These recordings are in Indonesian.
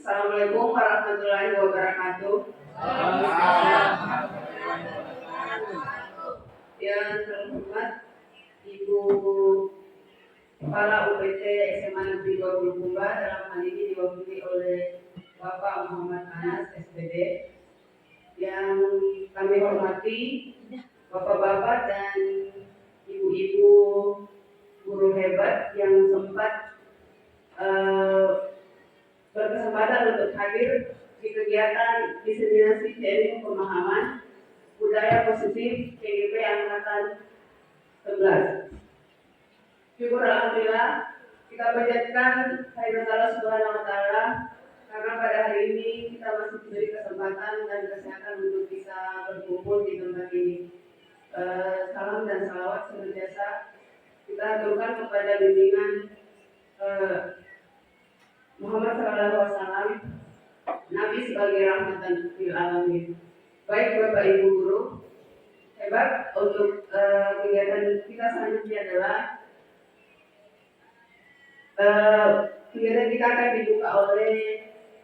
Assalamualaikum warahmatullahi wabarakatuh. Yang terhormat Ibu Kepala UPT SMA Negeri 2 Bulukumba, dalam hal ini diwakili oleh Bapak Muhammad Anas SPD. Yang kami hormati Bapak-bapak dan ibu-ibu guru hebat yang sempat berkesempatan untuk hadir di kegiatan diseminasi sharing pemahaman budaya positif PGP Angkatan 11. Syukur alhamdulillah kita panjatkan kehadirat Allah Subhanahu wa taala karena pada hari ini kita masih diberi kesempatan dan kesehatan untuk bisa berkumpul di tempat ini. Salam dan salawat senantiasa kita aturkan kepada bimbingan Muhammad sallallahu alaihi wasallam, Nabi sebagai rahmatan lil alamin. Baik Bapak Ibu guru hebat, untuk kegiatan kita selanjutnya adalah kegiatan kita akan dibuka oleh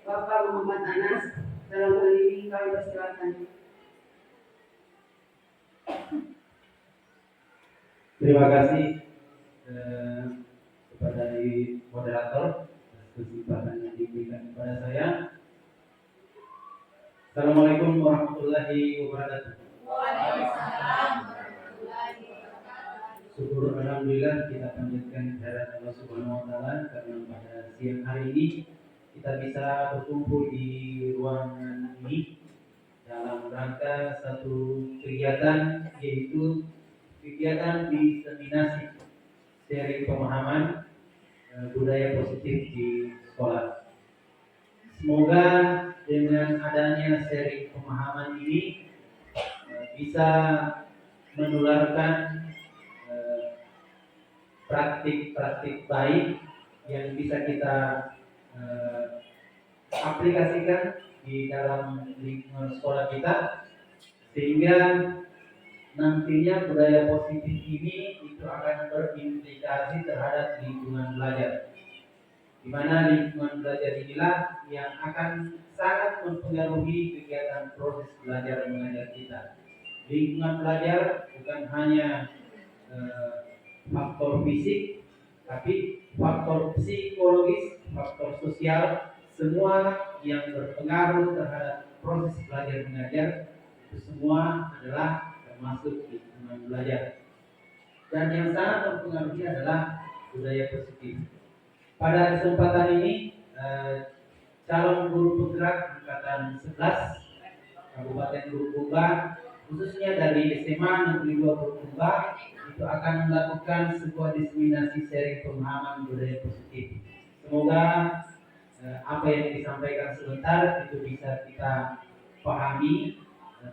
Bapak Muhammad Anas. Dalam hal ini kami persilakan. Terima kasih kepada moderator kesempatan yang diberikan kepada saya. Assalamualaikum warahmatullahi wabarakatuh. Waalaikumsalam warahmatullahi wabarakatuh. Syukur alhamdulillah kita panjatkan kehadirat Allah Subhanahu wa taala karena pada siang hari ini kita bisa berkumpul di ruangan ini dalam rangka satu kegiatan, yaitu kegiatan diseminasi sharing pemahaman budaya positif di sekolah. Semoga dengan adanya sharing pemahaman ini bisa menularkan praktik-praktik baik yang bisa kita aplikasikan di dalam lingkungan sekolah kita, sehingga nantinya budaya positif ini itu akan berimplikasi terhadap lingkungan belajar, di mana lingkungan belajar inilah yang akan sangat mempengaruhi kegiatan proses belajar mengajar kita. Lingkungan belajar bukan hanya faktor fisik, tapi faktor psikologis, faktor sosial, semua yang berpengaruh terhadap proses belajar mengajar itu semua adalah termasuk lingkungan belajar. Dan yang sangat mempengaruhi adalah budaya positif. Pada kesempatan ini calon guru penggerak angkatan 11 Kabupaten Bulukumba, khususnya dari SMA Negeri 2 Bulukumba, itu akan melakukan sebuah diseminasi sharing pemahaman budaya positif. Semoga apa yang disampaikan sebentar itu bisa kita pahami,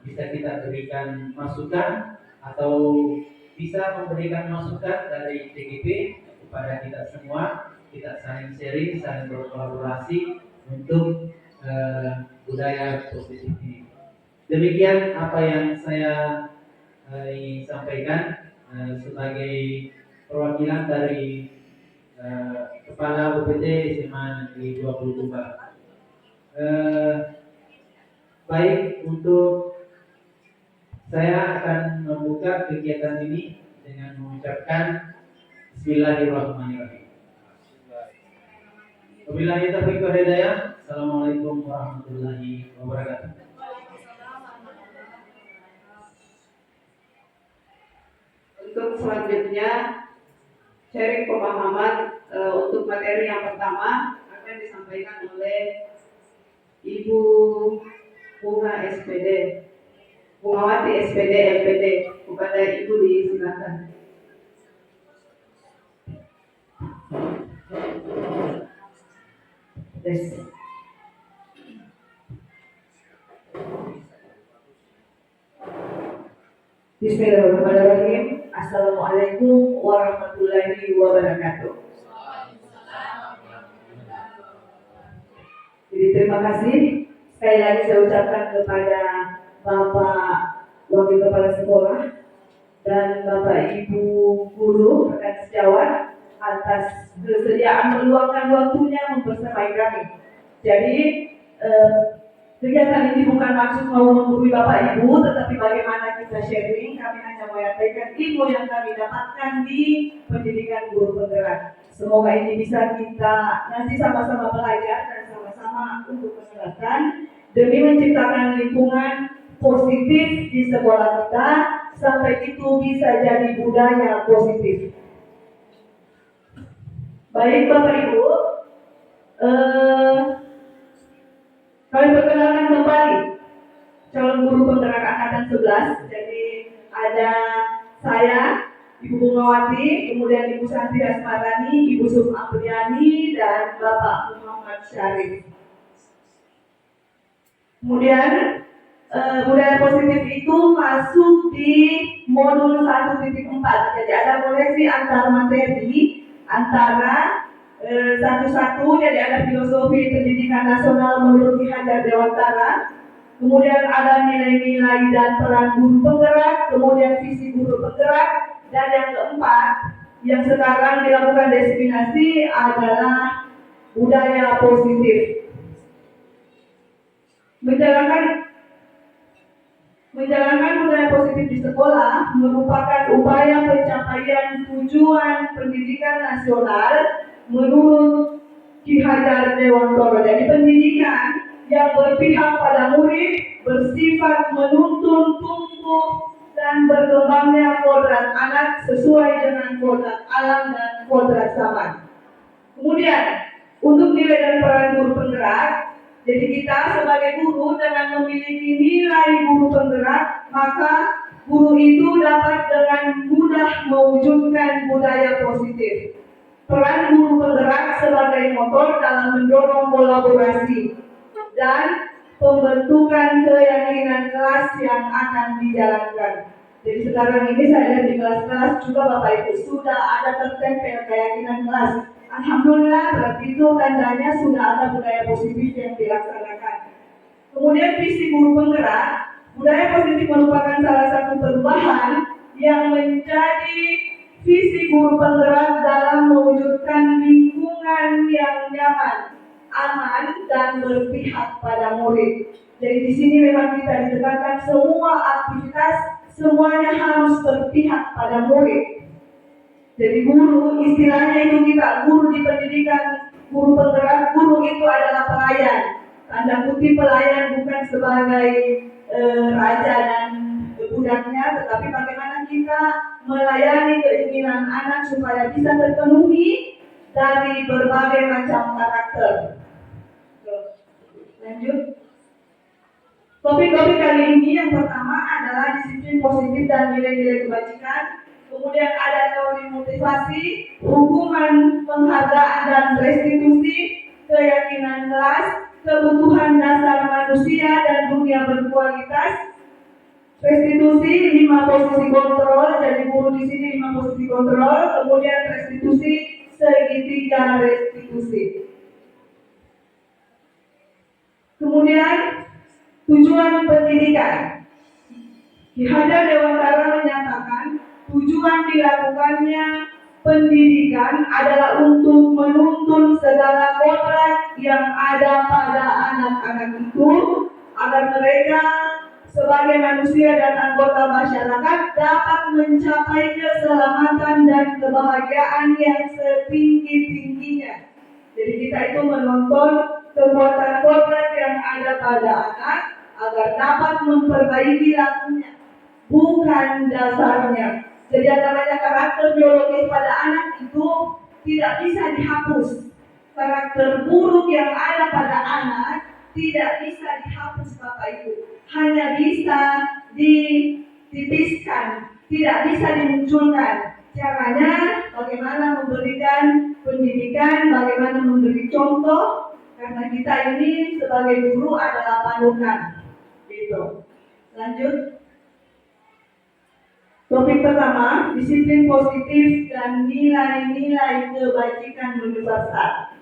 bisa kita berikan masukan, atau bisa memberikan masukan dari TGP kepada kita semua. Kita saling sharing, saling berkolaborasi untuk budaya positif ini. Demikian apa yang saya sampaikan sebagai perwakilan dari Kepala UPT SMA Negeri 2 Bulukumba. Baik, untuk saya akan membuka kegiatan ini dengan mengucapkan Bismillahirrahmanirrahim. Wabillahi taufiq wal hidayah. Assalamualaikum warahmatullahi wabarakatuh. Untuk selanjutnya sharing pemahaman untuk materi yang pertama akan disampaikan oleh Ibu Bunga SPD, Bungawati SPD LPD. Kepada Ibu disilakan. Bismillahirrahmanirrahim. Assalamualaikum warahmatullahi wabarakatuh. Jadi terima kasih sekali lagi saya ucapkan kepada Bapak Wakil Kepala Sekolah dan Bapak Ibu Guru rekan sejawat atas kesediaan meluangkan waktunya membersamai kami. Jadi kegiatan ini bukan maksud mau menggurui Bapak Ibu, tetapi bagaimana kita sharing. Kami hanya menyampaikan ilmu yang kami dapatkan di pendidikan guru penggerak. Semoga ini bisa kita nanti sama-sama belajar dan sama-sama untuk menerapkan demi menciptakan lingkungan positif di sekolah kita sampai itu bisa jadi budaya positif. Baik Bapak Ibu, kami perkenalkan kembali calon guru penggerak angkatan 11. Jadi ada saya, Ibu Bungawati, kemudian Ibu Santi Asmarani, Ibu Sum Apriani, dan Bapak Muhammad Syarif. Kemudian budaya positif itu masuk di modul 1.4. Jadi ada koleksi antar materi, antara satu-satu. Jadi ada filosofi pendidikan nasional menurut Ki Hajar Dewantara, kemudian ada nilai-nilai dan peran guru penggerak, kemudian visi guru penggerak, dan yang keempat yang sekarang dilakukan diseminasi adalah budaya positif. Menjalankan budaya positif di sekolah merupakan upaya pencapaian tujuan pendidikan nasional menurut Ki Hajar Dewantara. Jadi pendidikan yang berpihak pada murid, bersifat menuntun tumbuh dan berkembangnya kodrat anak sesuai dengan kodrat alam dan kodrat zaman. Kemudian untuk nilai dan peran guru penggerak, jadi kita sebagai guru dengan memiliki nilai guru penggerak, maka guru itu dapat dengan mudah mewujudkan budaya positif. Peran guru penggerak sebagai motor dalam mendorong kolaborasi dan pembentukan keyakinan kelas yang akan dijalankan. Jadi sekarang ini saya lihat di kelas-kelas juga Bapak Ibu sudah ada tertempel keyakinan kelas. Alhamdulillah, berarti itu tandanya sudah ada budaya positif yang dilaksanakan. Kemudian visi guru penggerak, budaya positif merupakan salah satu perubahan yang menjadi visi guru penggerak dalam mewujudkan lingkungan yang nyaman, aman, dan berpihak pada murid. Jadi di sini memang kita ditekankan semua aktivitas semuanya harus berpihak pada murid. Jadi guru, istilahnya itu kita guru di pendidikan, guru penggerak, guru itu adalah pelayan. Tanda kutip pelayan bukan sebagai raja dan budaknya, tetapi bagaimana kita melayani keinginan anak supaya bisa terpenuhi dari berbagai macam karakter. Lanjut. Topik-topik kali ini yang pertama adalah disiplin positif dan nilai-nilai kebajikan. Kemudian ada teori motivasi, hukuman, penghargaan dan restitusi, keyakinan kelas, kebutuhan dasar manusia dan dunia berkualitas, restitusi 5 posisi kontrol. Jadi guru di sini 5 posisi kontrol. Kemudian restitusi segitiga restitusi. Kemudian tujuan pendidikan. Ki Hajar Dewantara menyatakan tujuan dilakukannya pendidikan adalah untuk menuntun segala kodrat yang ada pada anak-anak itu agar mereka sebagai manusia dan anggota masyarakat dapat mencapai keselamatan dan kebahagiaan yang setinggi-tingginya. Jadi kita itu menonton kekuatan kodrat yang ada pada anak agar dapat memperbaiki lakunya, bukan dasarnya. Jadi yang namanya karakter biologis pada anak itu tidak bisa dihapus. Karakter buruk yang ada pada anak tidak bisa dihapus Bapak Ibu. Hanya bisa ditipiskan, tidak bisa dimunculkan. Caranya bagaimana memberikan pendidikan, bagaimana memberi contoh, karena kita ini sebagai guru adalah panutan. Gitu. Lanjut. Topik pertama, disiplin positif dan nilai-nilai kebajikan universal.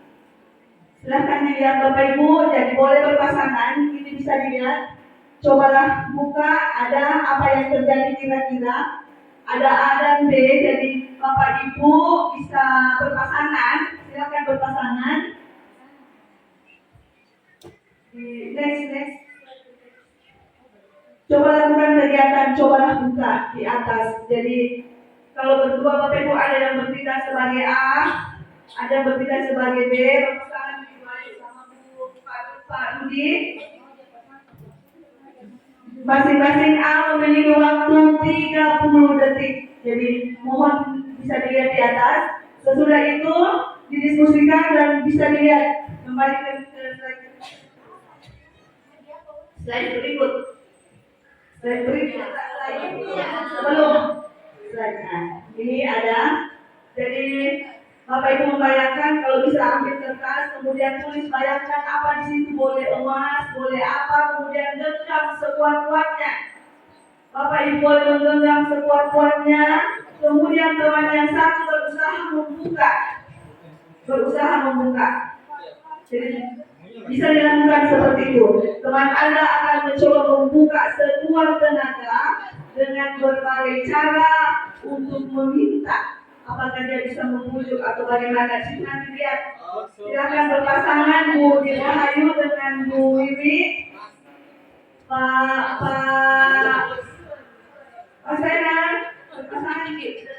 Silahkan dilihat Bapak Ibu, jadi boleh berpasangan, ini bisa dilihat. Cobalah buka, ada apa yang terjadi kira-kira. Ada A dan B, jadi Bapak Ibu bisa berpasangan, silahkan berpasangan. Next. Coba lakukan kegiatan, cobalah buka di atas. Jadi kalau berdua Bapak Ibu ada yang bertindak sebagai A, ada yang bertindak sebagai B, berpasangan sama Pak Rudi. Masing-masing A memiliki waktu 30 detik. Jadi mohon bisa dilihat di atas. Sesudah itu didiskusikan dan bisa dilihat kembali ke slide berikut. Belum. Ini ada. Jadi Bapak Ibu membayangkan kalau bisa ambil kertas, kemudian tulis bayangkan apa di situ, boleh emas, boleh apa, kemudian genggam sekuat-kuatnya. Bapak Ibu boleh menggenggam sekuat-kuatnya, kemudian teman yang satu berusaha membuka. Jadi bisa dilakukan seperti itu. Teman Anda akan mencoba membuka sekuat tenaga dengan berbagai cara untuk meminta. Apakah dia bisa membujuk atau bagaimana? Nanti lihat. Silakan berpasangan Bu Dirgahayu dengan Bu Wiwi. Pak Senan berpasangan gitu.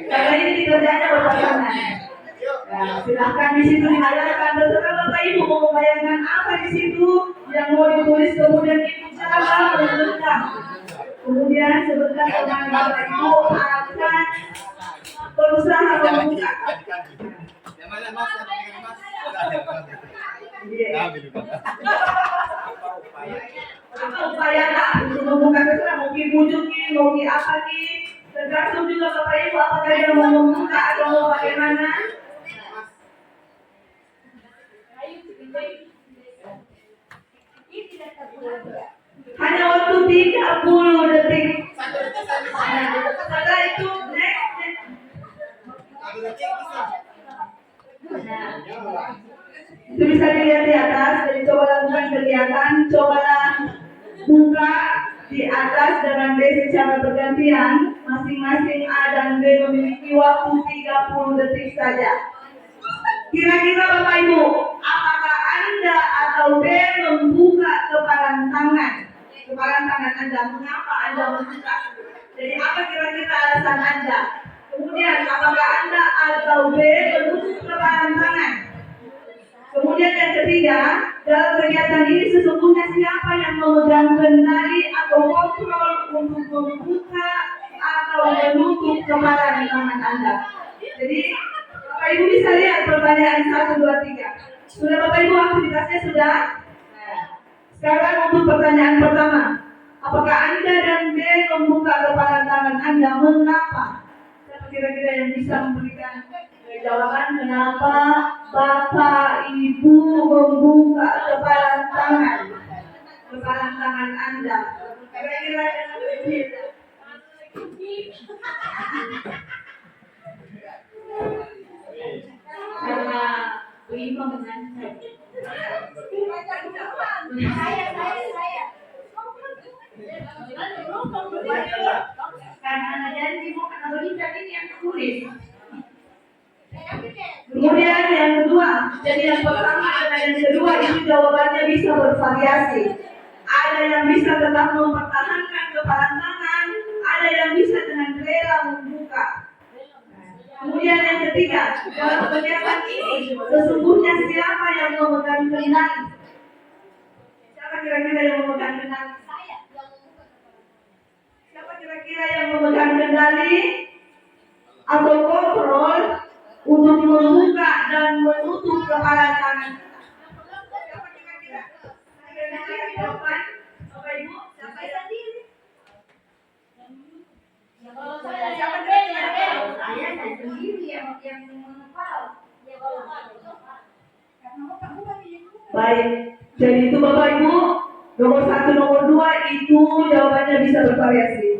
Karena ini kerjanya berpasangan. Nah, silahkan di situ dihadirkan. Terserah Bapak Ibu mau membayangkan apa di situ yang mau ditulis, kemudian dibicara mengenang. Kemudian sebentar teman Bapak Ibu akan berusaha membuka. Apa upaya untuk membuka, terserah mau dibujuki, mau apa nih, tergantung juga Bapak Ibu apakah dia mau membuka atau mau bagaimana. Hanya waktu 30 detik. Setelah itu next. Itu bisa dilihat di atas. Jadi coba lakukan kegiatan, cobalah buka di atas dengan B secara bergantian. Masing-masing A dan B memiliki waktu 30 detik saja. Kira-kira Bapak Ibu, apakah Anda atau B membuka kepalan tangan Anda? Mengapa Anda membuka? Jadi apa kira-kira alasan Anda? Kemudian apakah Anda atau B menutup kepalan tangan? Kemudian yang ketiga, dalam kegiatan ini sesungguhnya siapa yang memegang kendali atau kontrol untuk membuka atau menutup kepalan tangan Anda? Jadi Bapak Ibu bisa lihat pertanyaan 1, 2, 3. Sudah Bapak Ibu aktivitasnya sudah? Sekarang untuk pertanyaan pertama. Apakah Anda dan B membuka kepalan tangan Anda? Mengapa? Siapa kira-kira yang bisa memberikan jawaban kenapa Bapak Ibu membuka kepalan tangan Anda? Kira-kira karena Ibu mengantar. Karena anak janji mau anak berbicara ini yang tulis. Kemudian yang kedua, jadi yang pertama dan yang kedua itu jawabannya bisa bervariasi. Ada yang bisa tetap mempertahankan kepalan tangan, ada yang bisa dengan rela membuka. Kemudian yang ketiga, dalam kegiatan ini sesungguhnya siapa yang memegang kendali? Siapa kira-kira yang memegang kendali? Siapa kira-kira yang memegang kendali atau kontrol untuk membuka dan menutup kepala tangan? Siapa kira-kira? Kira-kira yang jawaban, Bapak Ibu, siapa sendiri? Kalau saya Siapa saya kira-kira? saya sendiri yang menghafal. Ya kalau karena otak bukan yang Baik, jadi itu Bapak Ibu, nomor 1, nomor 2 itu jawabannya bisa bervariasi.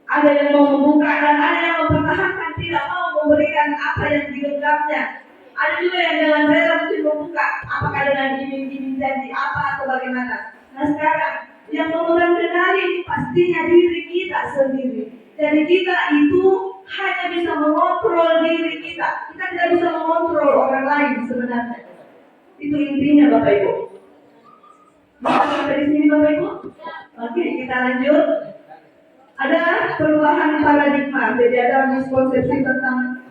Ada yang mau membuka dan ada yang mempertahankan, tidak mau memberikan apa yang digenggamnya. Ada juga yang dengan rela mungkin membuka, apakah dengan iming-iming janji apa atau bagaimana. Nah sekarang, yang memegang kendali pastinya diri kita sendiri. Jadi kita itu hanya bisa mengontrol diri kita. Kita tidak bisa mengontrol orang lain sebenarnya. Itu intinya Bapak Ibu. Bisa sampai di sini Bapak Ibu? Oke, kita lanjut. Ada perubahan paradigma. Jadi ada miskonsepsi tentang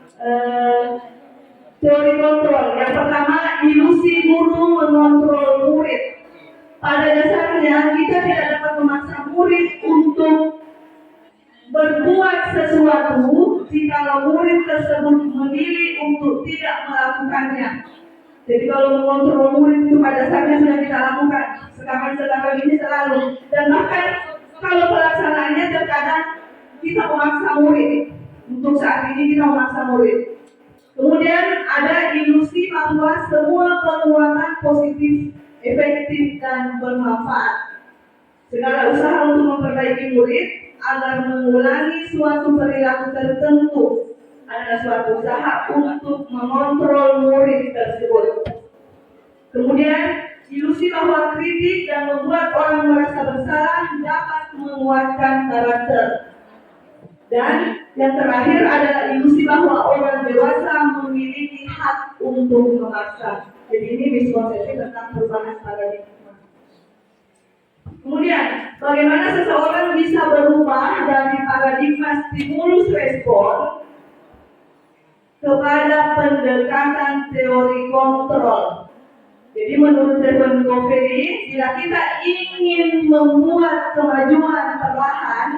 teori kontrol. Yang pertama, ilusi guru mengontrol murid. Pada dasarnya kita tidak dapat memaksa murid untuk berbuat sesuatu jika murid tersebut memilih untuk tidak melakukannya. Jadi kalau mengontrol murid itu pada dasarnya sudah kita lakukan sekarang ini selalu, dan bahkan kalau pelaksanaannya terkadang kita memaksa murid. Untuk saat ini kita memaksa murid. Kemudian ada ilusi bahwa semua penguatan positif, efektif dan bermanfaat. Segala usaha untuk memperbaiki murid agar mengulangi suatu perilaku tertentu adalah suatu usaha untuk mengontrol murid tersebut. Kemudian ilusi bahwa kritik dan membuat orang merasa bersalah dapat menguatkan karakter. Dan yang terakhir adalah ilusi bahwa orang dewasa memiliki hak untuk memaksa. Jadi ini miskonsepsi tentang perubahan paradigma. Kemudian, bagaimana seseorang bisa berubah dari paradigma stimulus respon kepada pendekatan teori kontrol. Jadi menurut Stephen Covey, bila kita ingin membuat kemajuan perlahan,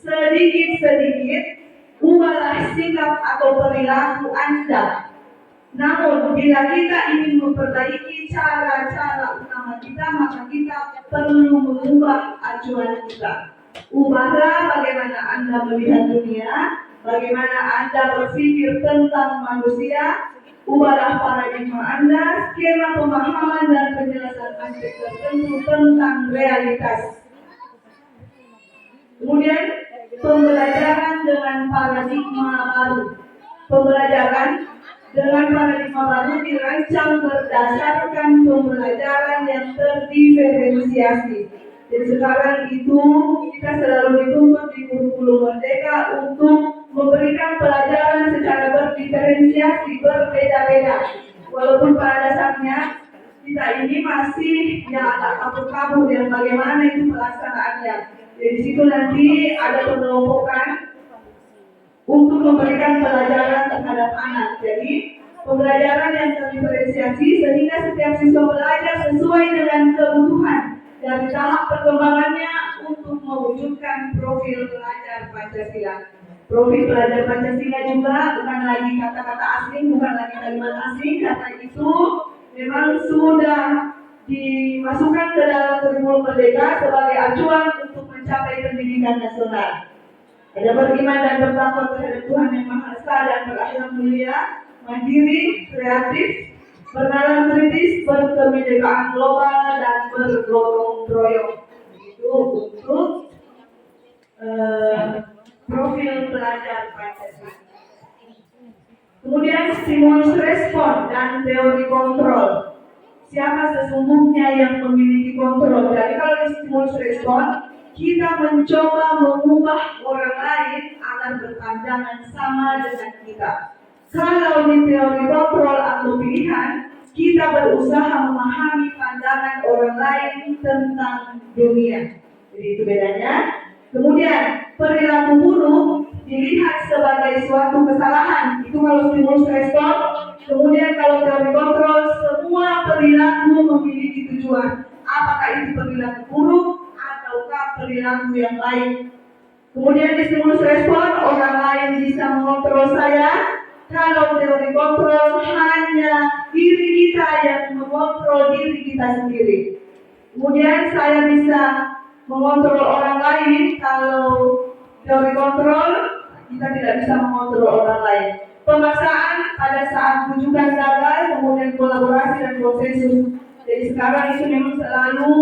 sedikit-sedikit, ubahlah sikap atau perilaku Anda. Namun, bila kita ingin memperbaiki cara-cara utama kita, maka kita perlu mengubah acuan kita. Ubahlah bagaimana Anda melihat dunia, bagaimana Anda berpikir tentang manusia. Ubahlah paradigma Anda, skema pemahaman dan penjelasan aspek tertentu tentang realitas. Kemudian, pembelajaran dengan paradigma baru. Pembelajaran dengan paradigma baru dirancang berdasarkan pembelajaran yang terdiferensiasi. Jadi sekarang itu kita selalu dituntut di kurikulum Merdeka untuk memberikan pelajaran secara berdiferensiasi, berbeda-beda. Walaupun pada dasarnya kita ini masih yang agak kabur-kabur yang bagaimana itu pelaksanaannya. Dari situ nanti ada pengelompokan untuk memberikan pelajaran terhadap anak. Jadi pembelajaran yang terdiferensiasi sehingga setiap siswa belajar sesuai dengan kebutuhan dari tahap perkembangannya untuk mewujudkan profil pelajar Pancasila. Profil pelajar Pancasila juga bukan lagi kata-kata asing, bukan lagi kalimat asing, karena itu memang sudah dimasukkan ke dalam kurikulum Merdeka sebagai acuan untuk mencapai pendidikan nasional. Ada beriman dan bertakwa terhadap Tuhan Yang Maha Esa dan berakhlak mulia, mandiri, kreatif, bernalar kritis, berkebinekaan global dan bergotong royong. Itu untuk profil pelajar Pancasila. Kemudian stimulus respon dan teori kontrol. Siapa sesungguhnya yang memiliki kontrol? Jadi kalau di stimulus respon, kita mencoba mengubah orang lain agar berpandangan sama dengan kita. Kalau di teori kontrol atau pilihan, kita berusaha memahami pandangan orang lain tentang dunia. Jadi itu bedanya. Kemudian perilaku buruk di dilihat sebagai suatu kesalahan. Itu kalau stimulus respon. Kemudian kalau teori kontrol, semua perilaku memiliki tujuan. Apakah itu perilaku buruk ataukah perilaku yang baik. Kemudian di stimulus respon, orang lain bisa mengontrol saya. Kalau teori kontrol, hanya diri kita yang mengontrol diri kita sendiri. Kemudian saya bisa mengontrol orang lain. Kalau teori kontrol, kita tidak bisa mengontrol orang lain. Pemaksaan pada saat rujukan gagal, kemudian kolaborasi dan konsensus. Jadi sekarang itu memang selalu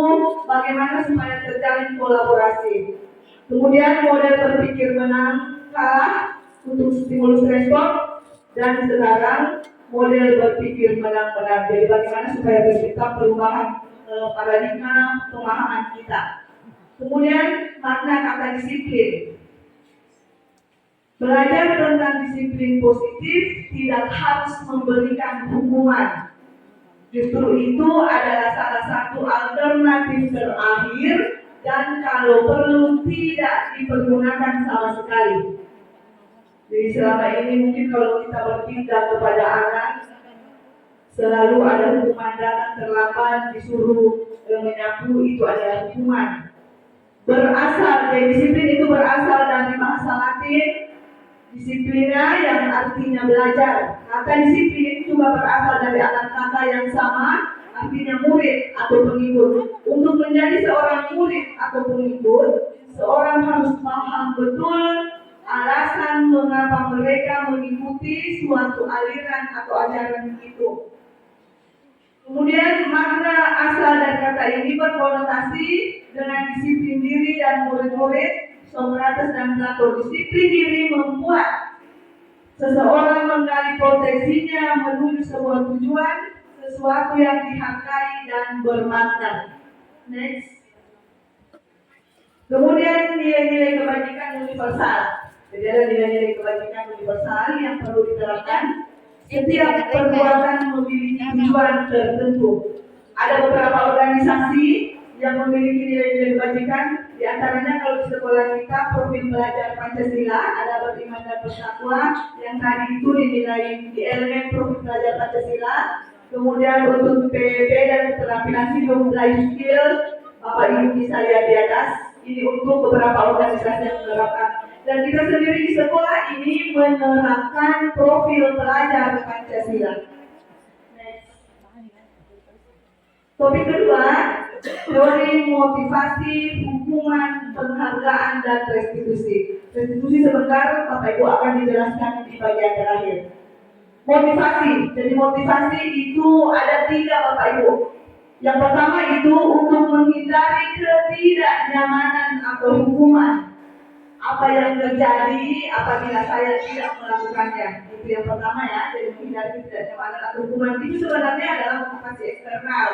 bagaimana supaya terjalin kolaborasi. Kemudian model berpikir menang kalah untuk stimulus respon, dan sekarang model berpikir menang-menang. Jadi bagaimana supaya tercipta perubahan paradigma pemahaman kita. Kemudian makna kata disiplin. Belajar tentang disiplin positif tidak harus memberikan hukuman. Justru itu adalah salah satu alternatif terakhir dan kalau perlu tidak dipergunakan sama sekali. Jadi selama ini mungkin kalau kita bertindak kepada anak, selalu ada hukuman datang terlambat, disuruh menyapu, itu adalah hukuman. Berasal dari disiplin itu berasal dari bahasa Latin disiplina yang artinya belajar. Kata disiplin juga berasal dari akar kata yang sama, artinya murid atau pengikut. Untuk menjadi seorang murid atau pengikut, seorang harus paham betul alasan mengapa mereka mengikuti suatu aliran atau ajaran itu. Kemudian makna asal dari kata ini berkonotasi dengan disiplin diri dan murid-murid. Socrates dan Plato. Disiplin diri membuat seseorang menggali potensinya menuju sebuah tujuan, sesuatu yang dihargai dan bermakna. Next. Kemudian nilai-nilai kebajikan universal. Jadi ada nilai-nilai kebajikan universal yang perlu diterapkan. Setiap perbuatan memiliki tujuan tertentu. Ada beberapa organisasi yang memiliki nilai-nilai kebajikan. Di antaranya kalau di sekolah kita profil belajar Pancasila ada beriman dan bertakwa yang tadi itu dinilai di elemen profil belajar Pancasila. Kemudian untuk PPP dan keterampilan hidup life skill, Bapak Ibu bisa lihat di atas. Ini untuk beberapa organisasi yang menerapkan. Dan kita sendiri di sekolah ini menerapkan profil belajar Pancasila. Next. Topik kedua, teori motivasi, hukuman, penghargaan, dan restitusi. Restitusi sebentar, Bapak Ibu akan dijelaskan di bagian terakhir. Motivasi, jadi motivasi itu ada 3 Bapak Ibu. Yang pertama itu untuk menghindari ketidaknyamanan atau hukuman. Apa yang terjadi apabila saya tidak melakukannya. Itu yang pertama ya, jadi menghindari ketidaknyamanan atau hukuman. Itu sebenarnya adalah motivasi eksternal.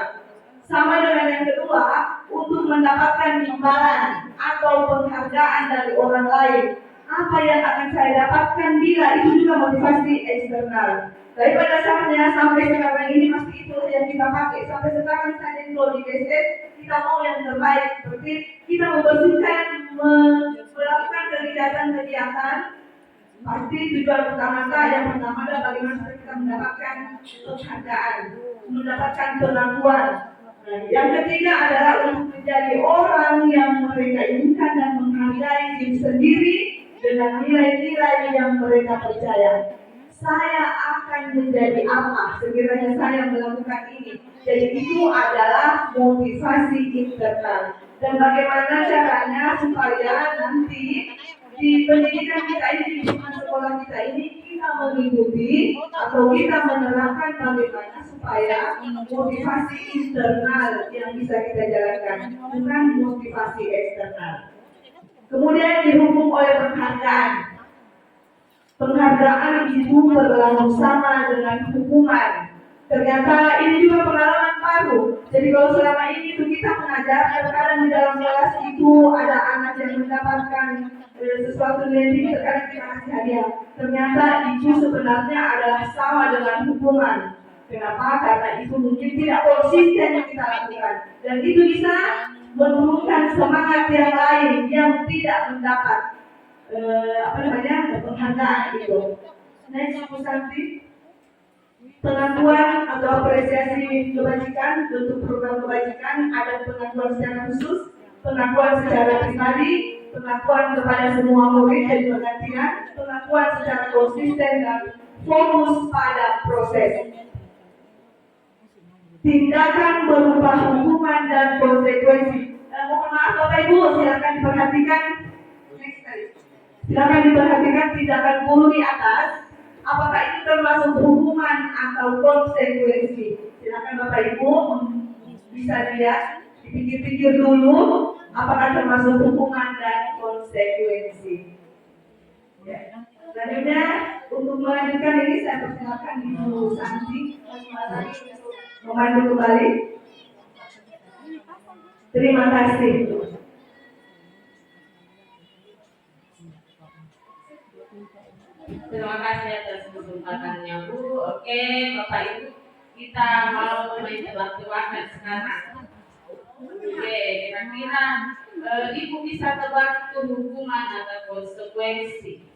Sama dengan yang kedua, untuk mendapatkan imbalan atau penghargaan dari orang lain. Apa yang akan saya dapatkan bila itu juga motivasi eksternal. Tapi pada dasarnya sampai sekarang ini masih itu yang kita pakai. Sampai sekarang saya di GSS, kita mau yang terbaik. Seperti kita membersihkan, melakukan kegiatan-kegiatan. Pasti tujuan utama saya yang pertama adalah bagaimana kita mendapatkan penghargaan, mendapatkan pengakuan. Yang ketiga adalah untuk menjadi orang yang mereka inginkan dan menghargai diri sendiri dengan nilai-nilai yang mereka percaya. Saya akan menjadi apa sekiranya saya melakukan ini. Jadi itu adalah motivasi internal. Dan bagaimana caranya supaya nanti di pendidikan kita ini, di sekolah kita ini, kita mengikuti atau kita menerapkan bagaimana supaya motivasi internal yang bisa kita jalankan, bukan motivasi eksternal. Kemudian dihubung oleh penghargaan. Penghargaan itu berlalu sama dengan hukuman. Ternyata ini juga pengalaman baru. Jadi kalau selama ini itu kita mengajar, terkadang di dalam kelas itu ada anak yang mendapatkan sesuatu nilai tinggi, terkadang kita kasih hadiah. Ternyata itu sebenarnya adalah sama dengan hukuman. Kenapa? Karena itu mungkin tidak konsisten yang kita lakukan. Dan itu bisa menurunkan semangat yang lain yang tidak mendapat. penghargaan gitu. Next, Bu Santi. Pengakuan atau apresiasi kebajikan, bentuk program kebajikan, ada pengakuan secara khusus, pengakuan secara pribadi, pengakuan kepada semua murid dan pergantian, pengakuan secara konsisten dan fokus pada proses. Tindakan berupa hukuman dan konsekuensi. Mohon maaf Bapak Ibu, silakan diperhatikan. Next slide. Silakan diperhatikan tindakan guru di atas. Apakah itu termasuk hukuman atau konsekuensi? Silakan Bapak Ibu bisa lihat, dipikir-pikir dulu apakah termasuk hukuman dan konsekuensi. Ya. Selanjutnya untuk melanjutkan ini saya persilakan Ibu Santi memandu kembali. Terima kasih. Terima kasih atas kesempatannya Bu. Oke, Bapak Ibu, kita mau main tebak-tebakan sekarang. Oke, kira-kira Ibu bisa tebak itu hukuman atau konsekuensi.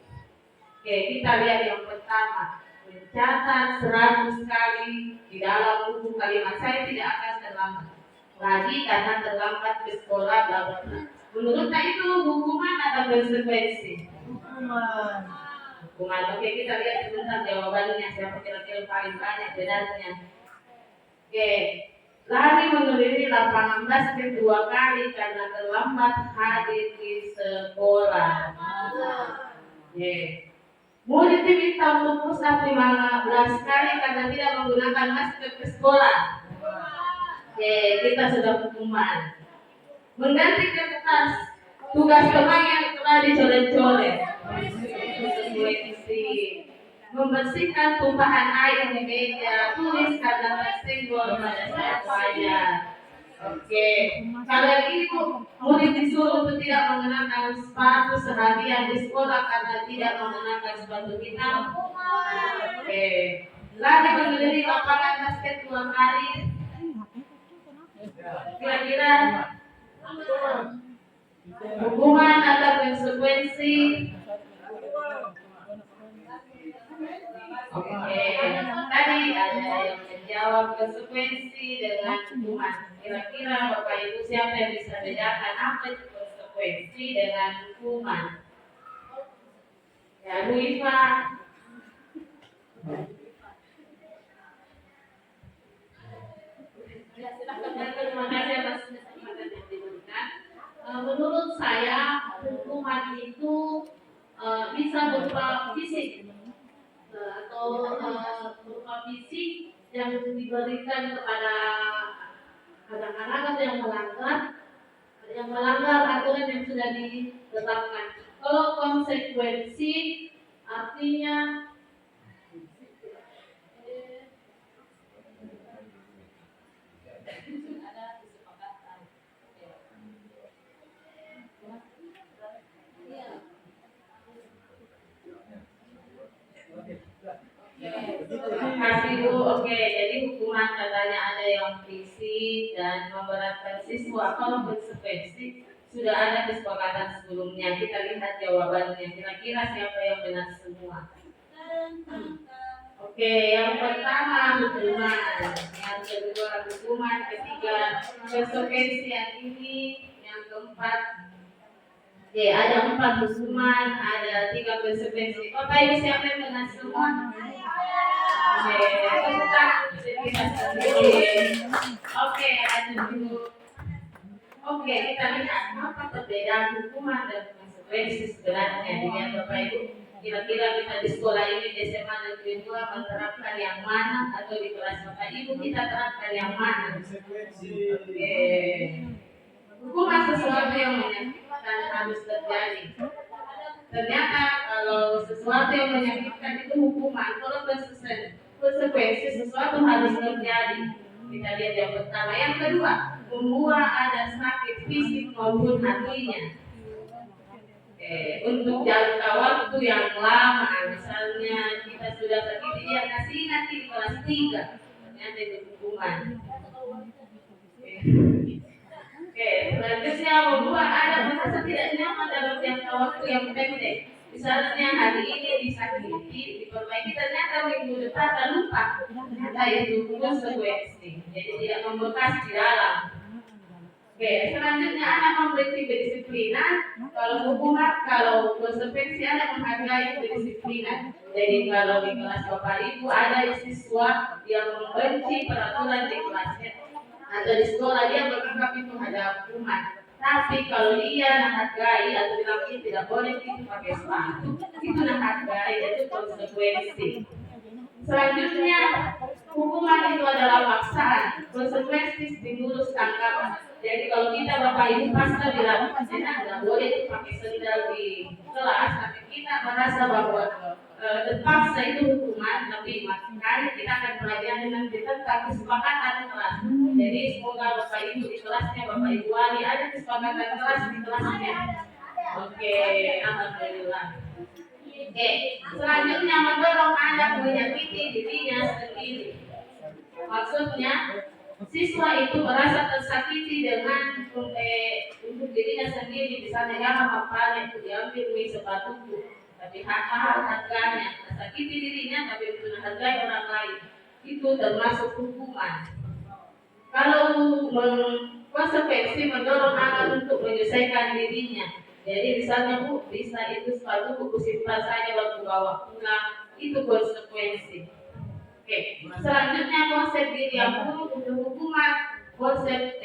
Oke, kita lihat yang pertama. Mencatat 100 kali di dalam buku kalimat saya tidak akan terlambat lagi karena terlambat ke sekolah bla bla bla. Menurut saya itu hukuman atau konsekuensi? Hukuman. Oke, kita lihat sebentar jawabannya siapa kira-kira paling banyak benarnya. Oke, lari mengelilingi lapangan basket 2 kali karena terlambat hadir di sekolah. Oke. Murid diminta untuk pusat 15 kali karena tidak menggunakan masker ke sekolah. Oke, kita sudah hukuman. Mengganti kertas tugas teman yang telah dicoret-coret. Membersihkan tumpahan air di meja tulis karena tersenggol pada saat belajar. Oke, kalau yang ini Bu, murid disuruh untuk tidak mengenakan sepatu seharian di sekolah karena tidak mengenakan sepatu hitam. Oke, lari mengelilingi lapangan basket 2 kali. Kira-kira hukuman atau konsekuensi? Oke, tadi ada yang menjawab konsekuensi dengan hukuman. Kira-kira Bapak Ibu siapa yang bisa bedakan apa itu konsekuensi dengan hukuman? Ya, Bu Iva. Terima kasih atas kesempatan yang diberikan. Menurut saya hukuman itu bisa berupa fisik atau berupa fisik yang diberikan kepada anak-anak atau yang melanggar aturan yang sudah ditetapkan. Kalau konsekuensi artinya kasih Bu. Oke, jadi hukuman katanya ada yang fisik dan memberatkan siswa. Kalau konsekuensi sudah ada kesepakatan sebelumnya. Kita lihat jawabannya. Kira-kira siapa yang benar semua? Oke, yang pertama hukuman, yang kedua hukuman, ketiga konsekuensi yang ini, yang keempat. Oke, ada 4 hukuman, ada 3 konsekuensi. Bapak Ibu siapa yang benar semua? Oke, kita Oke, lanjut dulu. Oke, kita lihat apa perbedaan hukuman dan konsekuensi sebenarnya dengan Bapak Ibu. Kira-kira kita di sekolah ini di SMA Negeri 2 menerapkan yang mana atau di kelas Bapak Ibu kita terapkan yang mana? Oke. Hukuman sesuatu yang menyakitkan harus terjadi. Ternyata kalau sesuatu yang menyakitkan itu hukuman, kalau konsekuensi sesuatu harus terjadi. Kita lihat yang pertama. Yang kedua, membuat ada sakit fisik maupun hatinya. Untuk jangka waktu yang lama, misalnya kita sudah sakit dia kasih nanti di kelas 3, ternyata itu hukuman. Oke, selanjutnya membuat ada merasa tidak nyaman dalam jangka waktu yang pendek. Misalnya hari ini disakiti, diperbaiki, ternyata minggu depan tak lupa. Ternyata itu konsekuensi. Jadi tidak membekas di dalam. Oke, selanjutnya anak memberi kedisiplinan. Kalau hukuman, kalau konsekuensi anak menghargai kedisiplinan. Jadi kalau di kelas Bapak Ibu ada siswa yang membenci peraturan di kelasnya atau di sekolah, dia menganggap itu ada hukuman. Tapi kalau dia menghargai atau bilang ini tidak boleh itu pakai sepatu, itu menghargai, itu konsekuensi. Selanjutnya, hukuman itu adalah paksaan, konsekuensi stimulus tangkapan. Jadi kalau kita Bapak Ibu pasti bilang, tidak boleh itu pakai sendal di kelas, tapi kita merasa bahwa terpaksa itu hukuman, tapi makanya kita akan pelajari nanti tentang kesepakatan kelas. Jadi semoga Bapak Ibu di kelasnya, Bapak Ibu wali ada kesepakatan kelas di kelasnya. Oke, alhamdulillah. Oke, selanjutnya mendorong anak menyakiti dirinya sendiri. Maksudnya siswa itu merasa tersakiti dengan untuk dirinya sendiri, misalnya jangan hafal itu diambil sepatuku, tapi harganya tersakiti dirinya, tapi untuk menghargai orang lain itu termasuk hukuman. Kalau konsekuensi mendorong anak untuk menyelesaikan dirinya. Jadi misalnya Bu, bisa itu sepatu buku simpan saja waktu bawa pulang, itu konsekuensi. Oke, selanjutnya konsep diri yang buruk untuk hukuman, konsep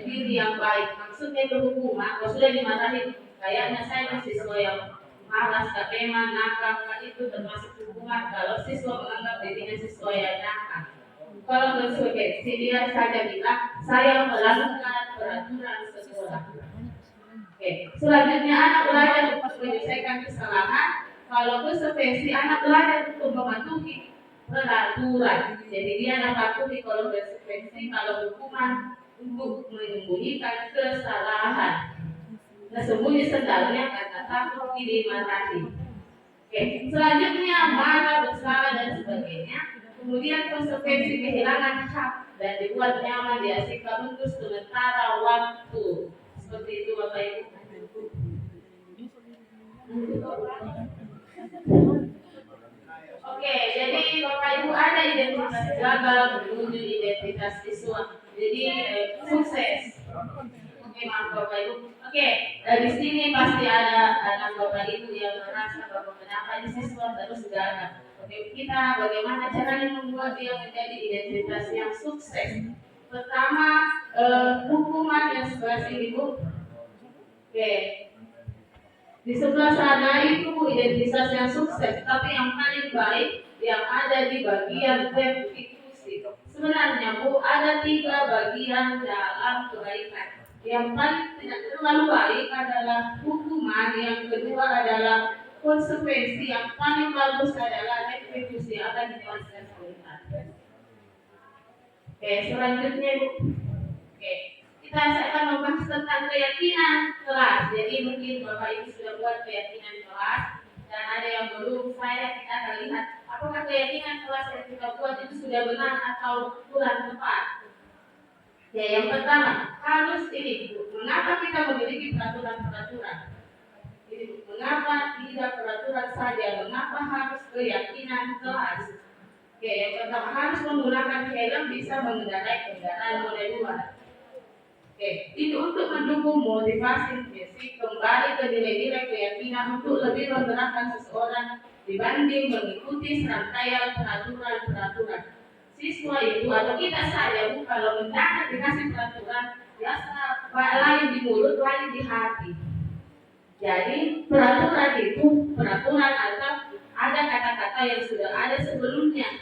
diri yang baik. Maksudnya itu hukuman, kalau sudah dimarahin, kayaknya saya siswa yang malas, kepeman, nakal, itu termasuk hukuman. Kalau siswa menganggap dirinya siswa yang nakal. Kalau konsekuensi dia saja bilang, saya melanggar peraturan sekolah. Oke, selanjutnya anak belajar untuk menyelesaikan kesalahan. Kalau konsekuensi anak belajar untuk mematuhi peraturan. Jadi dia mematuhi kalau konsekuensi, kalau hukuman untuk menyembunyikan kesalahan. Sembunyi sendalnya karena takut dimarahi. Oke, selanjutnya marah, bersalah dan sebagainya. Kemudian konsekuensi kehilangan hak dan dibuat nyaman, diasingkan untuk sementara waktu. Seperti itu Bapak Ibu. Oke, jadi Bapak Ibu ada identitas gagal menuju identitas siswa. Jadi sukses. Oke, maaf Bapak Ibu. Oke, dari sini pasti ada anak Bapak Ibu yang merasa bahwa kenapa ini siswa terus gagal. Oke, kita bagaimana caranya membuat dia menjadi identitas yang sukses. Pertama, hukuman yang sebelah sini Bu. Oke, di sebelah sana itu identitas yang sukses, tapi yang paling baik yang ada di bagian restitusi. Sebenarnya Bu, ada 3 bagian dalam kebaikan. Yang paling tidak terlalu baik adalah hukuman, yang kedua adalah konsekuensi, yang paling bagus adalah restitusi. Akan dijelaskan sebentar. Oke, selanjutnya Bu. Oke, kita akan membahas tentang keyakinan kelas. Jadi mungkin Bapak Ibu sudah buat keyakinan kelas dan ada yang belum. Kita akan lihat apakah keyakinan kelas yang kita buat itu sudah benar atau kurang tepat. Ya, yang pertama harus ini Bu, mengapa kita memiliki peraturan-peraturan? Jadi mengapa tidak peraturan saja? Mengapa harus keyakinan kelas? Oke, yang pertama harus menggunakan helm, bisa mengendarai kendaraan roda 2. Oke, itu untuk mendukung motivasi fisik, kembali ke nilai-nilai keyakinan untuk lebih menggerakkan seseorang dibanding mengikuti serangkaian peraturan-peraturan. Siswa itu atau kita saja Bu, kalau mendadak dikasih peraturan, biasa lain di mulut, lain di hati. Jadi peraturan itu peraturan atau ada kata-kata yang sudah ada sebelumnya.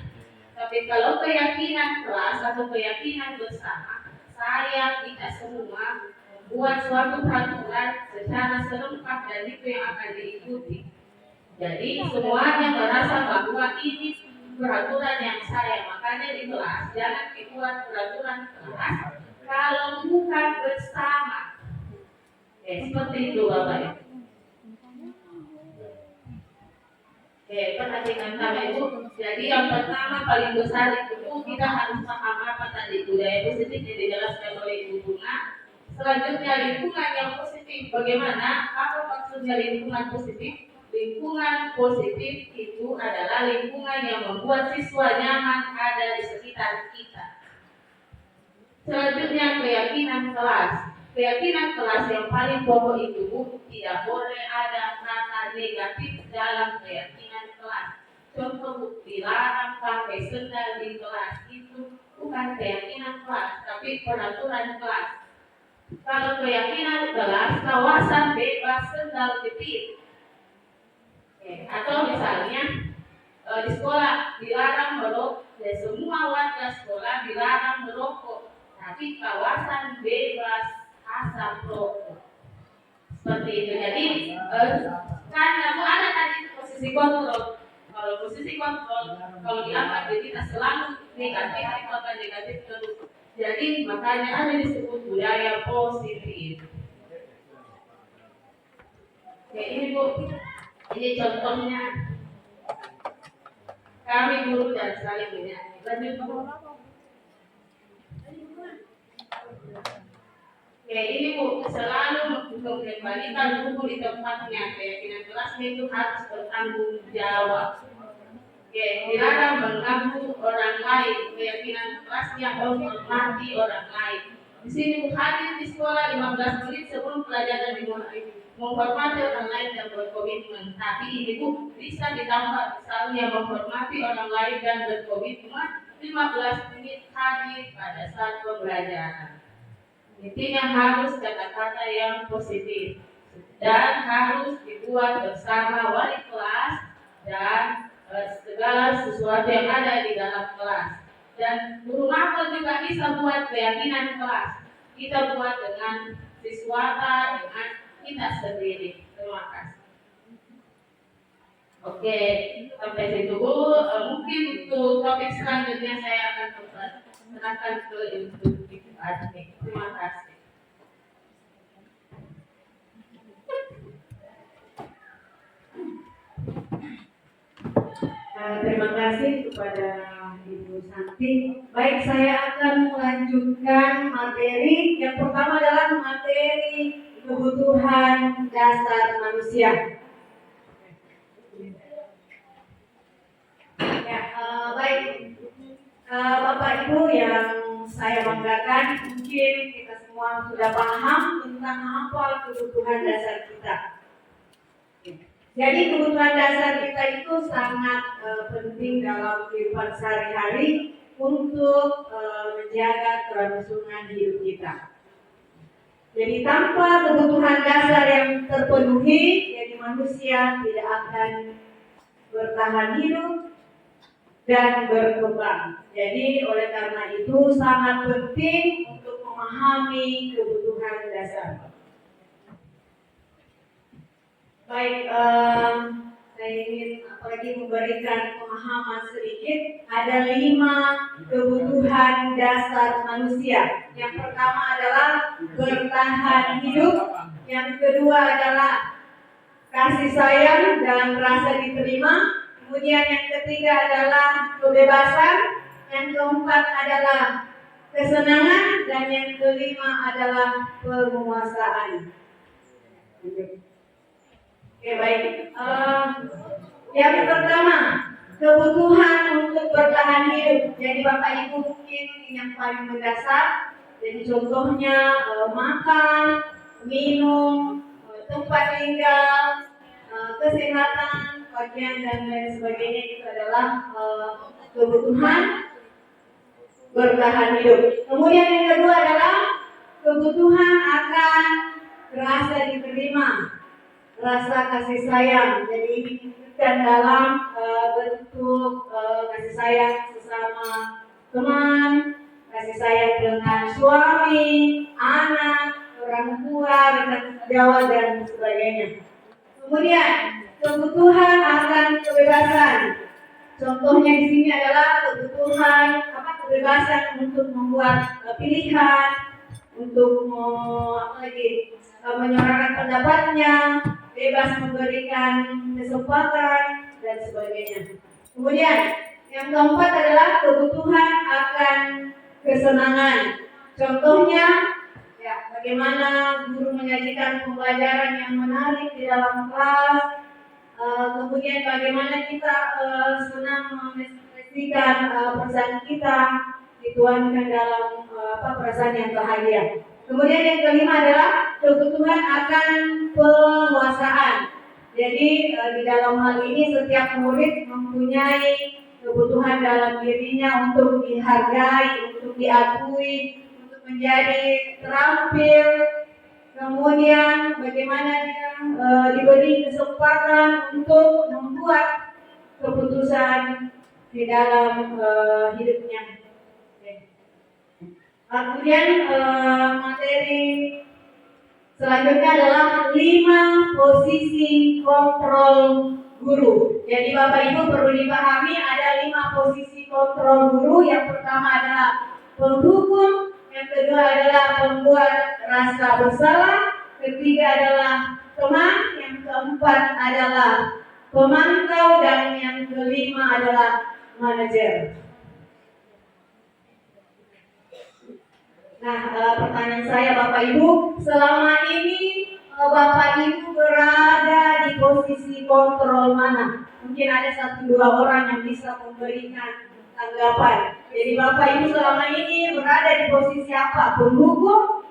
Tapi kalau keyakinan kelas atau keyakinan bersama, saya kita semua membuat suatu peraturan secara serempak dan itu yang akan diikuti. Jadi semuanya merasa bahwa ini peraturan yang saya, makanya di kelas jangan dibuat peraturan kelas kalau bukan bersama. Seperti itu Bapak Ibu. Perhatikan Bapak Ibu. Jadi yang pertama paling besar itu kita harus paham apa tadi budaya positif yang dijelaskan oleh Ibu Bunga. Selanjutnya lingkungan yang positif. Bagaimana? Apa maksudnya lingkungan positif? Lingkungan positif itu adalah lingkungan yang membuat siswa nyaman ada di sekitar kita. Selanjutnya keyakinan kelas. Keyakinan kelas yang paling pokok itu tidak boleh ada kata negatif dalam keyakinan kelas. Contoh, dilarang pakai sendal di kelas, itu bukan keyakinan kelas, tapi peraturan kelas. Kalau keyakinan kelas, kawasan bebas sendal jepit. Atau misalnya di sekolah dilarang merokok, semua warga sekolah dilarang merokok, tapi kawasan bebas asap rokok. Seperti itu. Jadi kan aku ada tadi posisi kontrol. Kalau posisi kontrol, kalau dianggap kita selalu negatif, itu akan negatif terus. Jadi makanya ada disebut budaya positif. Ya ini Bu, ini contohnya. Kami guru dan saling menyanyi. Lanjut Bu. Oke, ini Bu, selalu mengembalikan buku di tempatnya. Keyakinan kelasnya itu harus bertanggung jawab. Oke, dilarang mengganggu orang lain. Keyakinan kelasnya menghormati orang lain. Di sini Bu hadir di sekolah 15 menit sebelum pelajaran dimulai. Menghormati orang lain dan berkomitmen. Tapi ini Bu bisa ditambah, misalnya menghormati orang lain dan berkomitmen 15 menit hadir pada saat pembelajaran. Intinya harus kata-kata yang positif dan harus dibuat bersama wali kelas dan segala sesuatu yang ada di dalam kelas. Dan guru mapel juga bisa buat keyakinan kelas. Kita buat dengan siswata, dengan kita sendiri. Terima kasih. Oke, sampai situ Bu. Mungkin untuk topik selanjutnya saya akan serahkan ke Ibu Admin. Terima kasih. Terima kasih kepada Ibu Santi. Baik, saya akan melanjutkan materi. Yang pertama adalah materi kebutuhan dasar manusia. Ya, baik, Bapak Ibu yang saya banggakan, mungkin kita semua sudah paham tentang apa kebutuhan dasar kita. Jadi kebutuhan dasar kita itu sangat penting dalam kehidupan sehari-hari untuk menjaga kelangsungan hidup kita. Jadi tanpa kebutuhan dasar yang terpenuhi, jadi manusia tidak akan bertahan hidup dan berkembang. Jadi oleh karena itu sangat penting untuk memahami kebutuhan dasar. Baik, saya ingin apalagi memberikan pemahaman sedikit. Ada 5 kebutuhan dasar manusia. Yang pertama adalah bertahan hidup. Yang kedua adalah kasih sayang dan rasa diterima. Kemudian yang ketiga adalah kebebasan. Yang keempat adalah kesenangan. Dan yang kelima adalah penguasaan. Oke, baik. Yang pertama, kebutuhan untuk bertahan hidup. Jadi Bapak Ibu mungkin yang paling mendasar. Jadi contohnya makan, minum, tempat tinggal, kesehatan, pakaian dan lain sebagainya, itu adalah kebutuhan bertahan hidup. Kemudian yang kedua adalah kebutuhan akan rasa diterima, rasa kasih sayang. Jadi ini bukan dalam bentuk kasih sayang sesama teman, kasih sayang dengan suami, anak, orang tua, rekan sejawat dan sebagainya. Kemudian kebutuhan akan kebebasan. Contohnya di sini adalah kebutuhan kebebasan untuk membuat pilihan, untuk menyuarakan pendapatnya, bebas memberikan kesempatan dan sebagainya. Kemudian yang keempat adalah kebutuhan akan kesenangan. Contohnya, ya bagaimana guru menyajikan pembelajaran yang menarik di dalam kelas, kemudian bagaimana kita senang mengekspresikan perasaan kita, dituangkan dalam perasaan yang bahagia. Kemudian yang kelima adalah kebutuhan akan penguasaan. Jadi di dalam hal ini setiap murid mempunyai kebutuhan dalam dirinya untuk dihargai, untuk diakui, untuk menjadi terampil. Kemudian bagaimana dia diberi kesempatan untuk membuat keputusan di dalam hidupnya. Kemudian materi selanjutnya adalah 5 posisi kontrol guru. Jadi Bapak Ibu perlu dipahami ada 5 posisi kontrol guru. Yang pertama adalah penghukum, yang kedua adalah pembuat rasa bersalah, ketiga adalah teman, yang keempat adalah pemantau, dan yang kelima adalah manajer. Nah, pertanyaan saya Bapak Ibu, selama ini Bapak Ibu berada di posisi kontrol mana? Mungkin ada 1-2 orang yang bisa memberikan tanggapan. Jadi Bapak Ibu selama ini berada di posisi apa? Penghukum,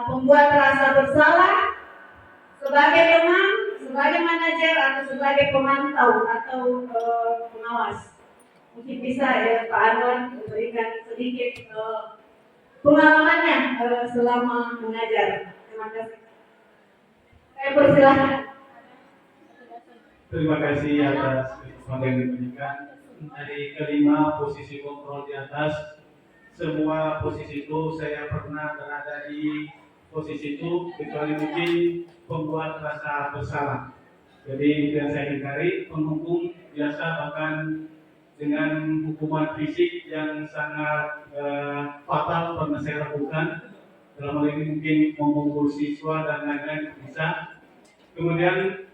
pembuat rasa bersalah, sebagai teman, sebagai manajer, atau sebagai pemantau atau pengawas. Mungkin bisa ya Pak Anwar memberikan sedikit pengalamannya selama mengajar. Terima kasih. Saya persilahkan. Terima kasih atas kesempatan yang diberikan. Dari kelima posisi kontrol di atas, semua posisi itu saya pernah berada di posisi itu, kecuali mungkin pembuat rasa bersalah. Jadi yang saya hindari penghukum biasa, bahkan dengan hukuman fisik yang sangat fatal pernah saya lakukan. Dalam hal ini mungkin memukul siswa dan lain-lain bisa. Kemudian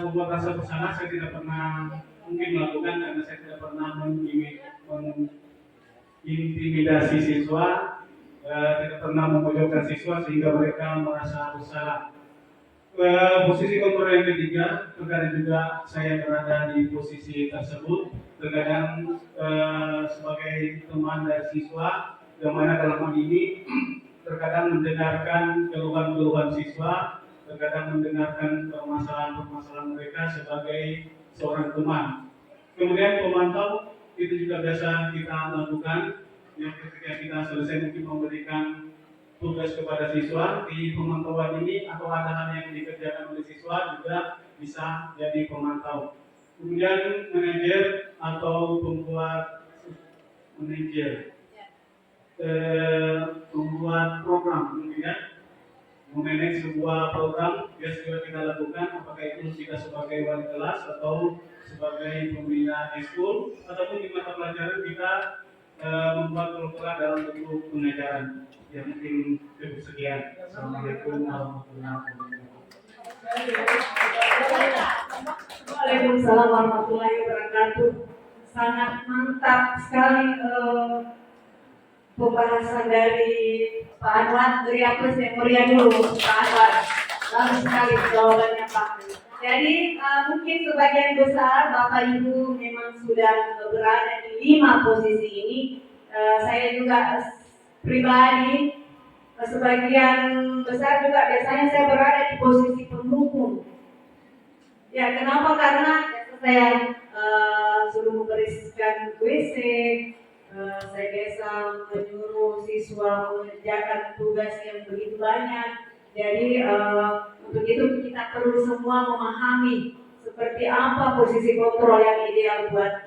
membuat rasa bersalah saya tidak pernah mungkin melakukan, karena saya tidak pernah mengintimidasi siswa, tidak pernah memojokkan siswa sehingga mereka merasa bersalah. Posisi kontrol yang ketiga, terkadang juga saya berada di posisi tersebut, terkadang sebagai teman dari siswa, yang mana dalam hal ini terkadang mendengarkan keluhan-keluhan siswa, terkadang mendengarkan permasalahan-permasalahan mereka sebagai seorang teman. Kemudian pemantau itu juga biasa kita lakukan, yang ketika kita selesai mungkin memberikan tugas kepada siswa di pemantauan ini, atau ada hal yang dikerjakan oleh siswa juga bisa jadi pemantau. Kemudian manajer atau pembuat program, kemudian memanage sebuah program biasa juga kita lakukan, apakah itu kita sebagai wali kelas atau sebagai pembina eskul, ataupun di mata pelajaran kita membuat program dalam bentuk pengajaran. Ya mungkin cukup sekian. Assalamualaikum warahmatullahi wabarakatuh. Waalaikumsalam warahmatullahi wabarakatuh. Sangat mantap sekali pembahasan dari Pak Anwar. Beri aplaus yang meriah dulu Pak Anwar. Bagus sekali jawabannya Pak. Jadi mungkin sebagian besar Bapak Ibu memang sudah berada di 5 posisi ini. Saya juga pribadi sebagian besar juga biasanya saya berada di posisi penghukum. Ya, kenapa? Karena saya suruh membereskan WC, saya biasa menyuruh siswa mengerjakan tugas yang begitu banyak. Jadi untuk itu kita perlu semua memahami seperti apa posisi kontrol yang ideal buat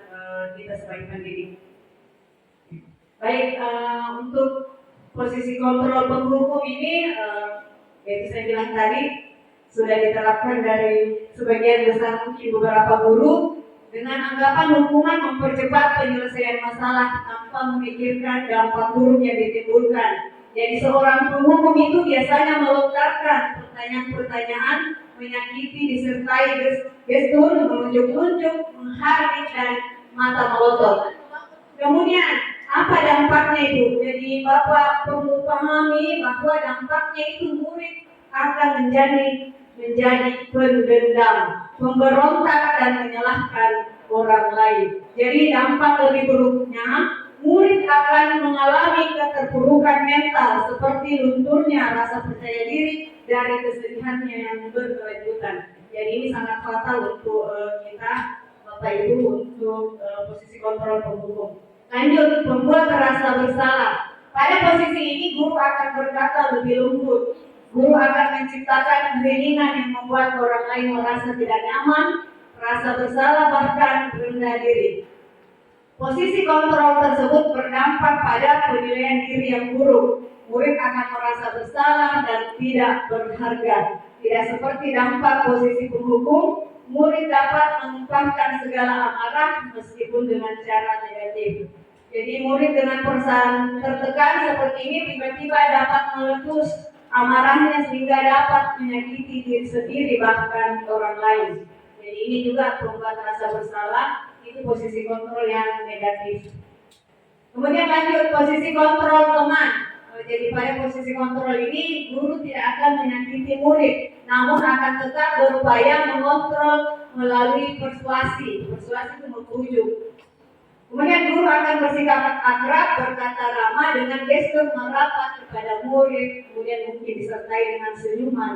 kita sebagai pendidik. Baik, untuk posisi kontrol penghukum ini, yaitu saya bilang tadi, sudah diterapkan dari sebagian besar mungkin beberapa guru dengan anggapan hukuman mempercepat penyelesaian masalah tanpa memikirkan dampak buruk yang ditimbulkan. Jadi seorang penghukum itu biasanya melontarkan pertanyaan-pertanyaan menyakiti disertai gestur, menunjuk-nunjuk, menghardik, dan mata melotot. Kemudian apa dampaknya Ibu. Jadi Bapak perlu pahami bahwa dampaknya itu murid akan menjadi pendendam, pemberontak dan menyalahkan orang lain. Jadi dampak lebih buruknya, murid akan mengalami keterpurukan mental seperti lunturnya rasa percaya diri dari kesedihannya yang berkelanjutan. Jadi ini sangat fatal untuk kita Bapak Ibu untuk posisi kontrol penghukum. Lanjut, membuat merasa bersalah. Pada posisi ini guru akan berkata lebih lembut. Guru akan menciptakan keinginan yang membuat orang lain merasa tidak nyaman, merasa bersalah, bahkan rendah diri. Posisi kontrol tersebut berdampak pada penilaian diri yang buruk. Murid akan merasa bersalah dan tidak berharga. Tidak seperti dampak posisi penghukum, murid dapat menumpahkan segala amarah meskipun dengan cara negatif. Jadi murid dengan perasaan tertekan seperti ini tiba-tiba dapat meletus amarahnya sehingga dapat menyakiti diri sendiri bahkan orang lain. Jadi ini juga membuat rasa bersalah, itu posisi kontrol yang negatif. Kemudian lanjut, posisi kontrol teman. Jadi pada posisi kontrol ini guru tidak akan menyakiti murid, namun akan tetap berupaya mengontrol melalui persuasi. Persuasi itu membujuk. Kemudian guru akan bersikap akrab, berkata ramah dengan gestur merapat kepada murid, kemudian mungkin disertai dengan senyuman.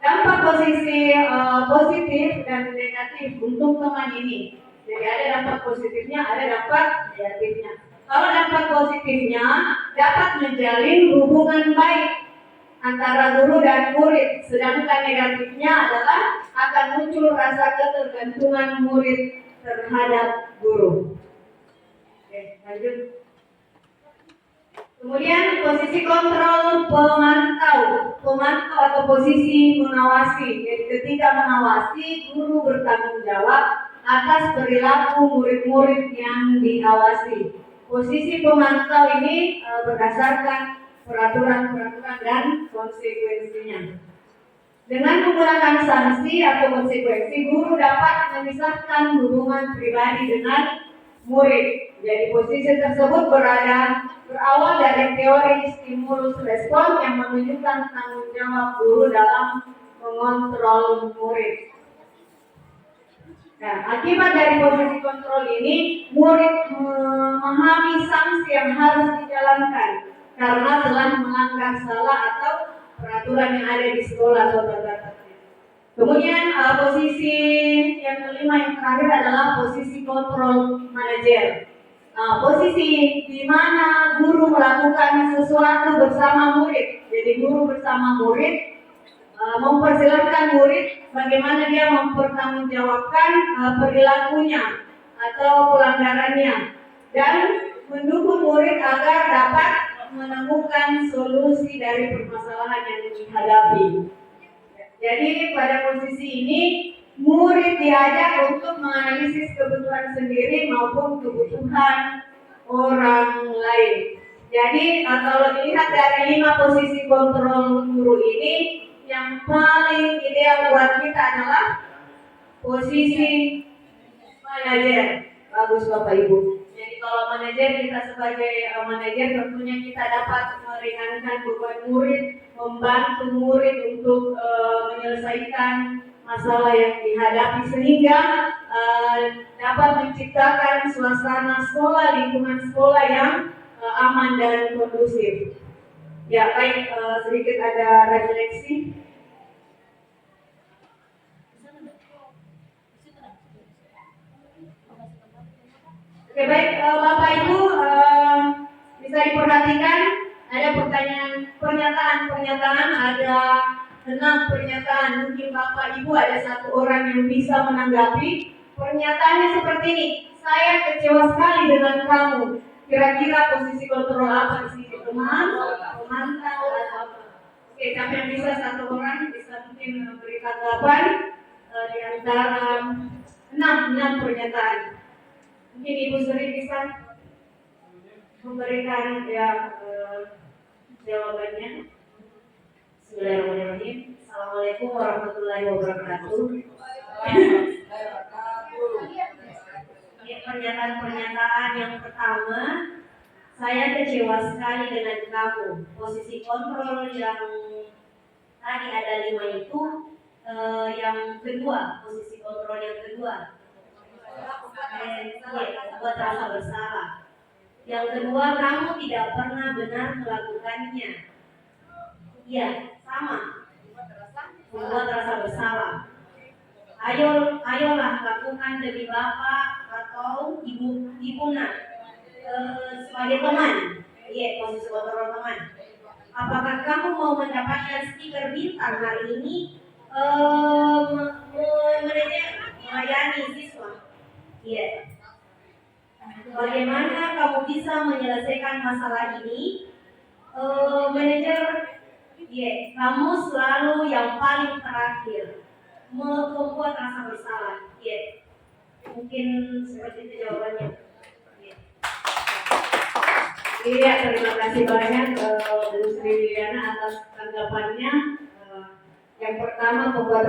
Dampak posisi positif dan negatif untuk teman ini. Jadi ada dampak positifnya, ada dampak negatifnya. Kalau dampak positifnya dapat menjalin hubungan baik antara guru dan murid, sedangkan negatifnya adalah akan muncul rasa ketergantungan murid terhadap guru. Oke, lanjut. Kemudian posisi kontrol pemantau atau posisi mengawasi. Jadi ketika mengawasi, guru bertanggung jawab atas perilaku murid-murid yang diawasi. Posisi pemantau ini berdasarkan peraturan-peraturan dan konsekuensinya. Dengan menggunakan sanksi atau konsekuensi, guru dapat memisahkan hubungan pribadi dengan murid. Jadi posisi tersebut berawal dari teori stimulus respon yang menunjukkan tanggung jawab guru dalam mengontrol murid. Nah, akibat dari posisi kontrol ini, murid memahami sanksi yang harus dijalankan karena telah melanggar salah atau peraturan yang ada di sekolah atau tata tertib. Kemudian posisi yang kelima yang terakhir adalah posisi kontrol manajer. Posisi di mana guru melakukan sesuatu bersama murid. Jadi guru bersama murid mempersilahkan murid bagaimana dia mempertanggungjawabkan perilakunya atau pelanggarannya dan mendukung murid agar dapat menemukan solusi dari permasalahan yang dihadapi. Jadi pada posisi ini murid diajak untuk menganalisis kebutuhan sendiri maupun kebutuhan orang lain. Jadi kalau dilihat dari 5 posisi kontrol guru ini, yang paling ideal buat kita adalah posisi manajer. Bagus Bapak Ibu. Jadi kalau manajer, kita sebagai manajer tentunya kita dapat meringankan beban murid, membantu murid untuk menyelesaikan masalah yang dihadapi sehingga dapat menciptakan suasana sekolah, lingkungan sekolah yang aman dan kondusif. Ya, baik, sedikit ada refleksi. Oke, baik, Bapak Ibu, bisa diperhatikan ada pernyataan, ada 6 pernyataan. Mungkin Bapak Ibu ada 1 orang yang bisa menanggapi. Pernyataannya seperti ini: saya kecewa sekali dengan kamu. Kira-kira posisi kontrol apa di sini? Pemantau atau apa? Oke, siapa yang bisa 1 orang bisa mungkin memberi tanggapan di antara 6 pernyataan. Mungkin Ibu Sri bisa memberikan jawabannya. Bismillahirrahmanirrahim. Assalamualaikum warahmatullahi wabarakatuh. Pernyataan yang pertama, Saya kecewa sekali dengan kamu. Posisi kontrol yang tadi ada 5 itu, yang kedua, posisi kontrol yang kedua, buat rasa bersalah. Yang kedua, kamu tidak pernah benar melakukannya. Iya, sama. Membuat rasa bersalah. Ayolah lakukan demi bapak atau ibu nak, sebagai teman. Iya, posisi kontrol teman. Apakah kamu mau mendapatkan stiker bintang hari ini? Melayani siswa. Iya. Bagaimana kamu bisa menyelesaikan masalah ini? Manajer, kamu selalu yang paling terakhir, membuat rasa bersalah. Mungkin seperti itu jawabannya. Iya, terima kasih banyak Bu Sri Liliana atas tanggapannya. Yang pertama membuat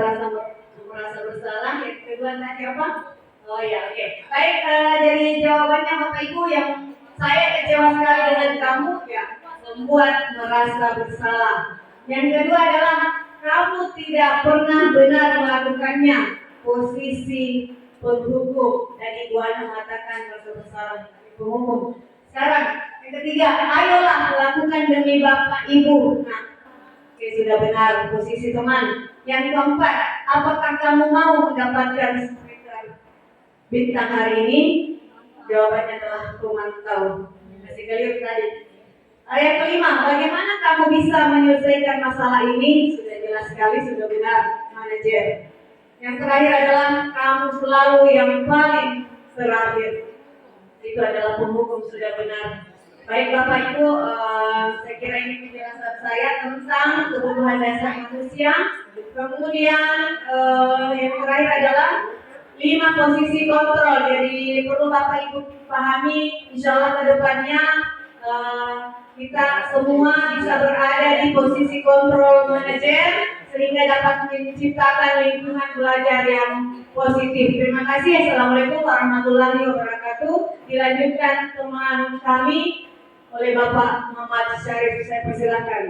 merasa bersalah, yang kedua tadi apa? Oh ya, oke. Baik, dari jawabannya Bapak Ibu yang saya kecewa sekali dengan kamu, ya, membuat merasa bersalah. Yang kedua adalah kamu tidak pernah benar melakukannya. Posisi penghukum, tadi Bu Ana mengatakan merasa bersalah penghukum. Sekarang yang ketiga, ayolah lakukan demi bapak ibu. Nah, oke, sudah benar, posisi teman. Yang keempat, apakah kamu mau mendapatkan stiker bintang hari ini? Jawabannya adalah memantau. Masih keliru tadi. Yang kelima, bagaimana kamu bisa menyelesaikan masalah ini? Sudah jelas sekali, sudah benar, manajer. Yang terakhir adalah kamu selalu yang paling terakhir. Itu adalah penghukum, sudah benar. Baik Bapak Ibu, saya kira ini penjelasan saya tentang kebutuhan dasar manusia. Kemudian yang terakhir adalah 5 posisi kontrol. Jadi perlu Bapak Ibu pahami, insya Allah ke depannya kita semua bisa berada di posisi kontrol manajer sehingga dapat menciptakan lingkungan belajar yang positif. Terima kasih. Assalamualaikum warahmatullahi wabarakatuh. Dilanjutkan teman kami oleh Bapak Muhammad Syarif. Saya persilakan.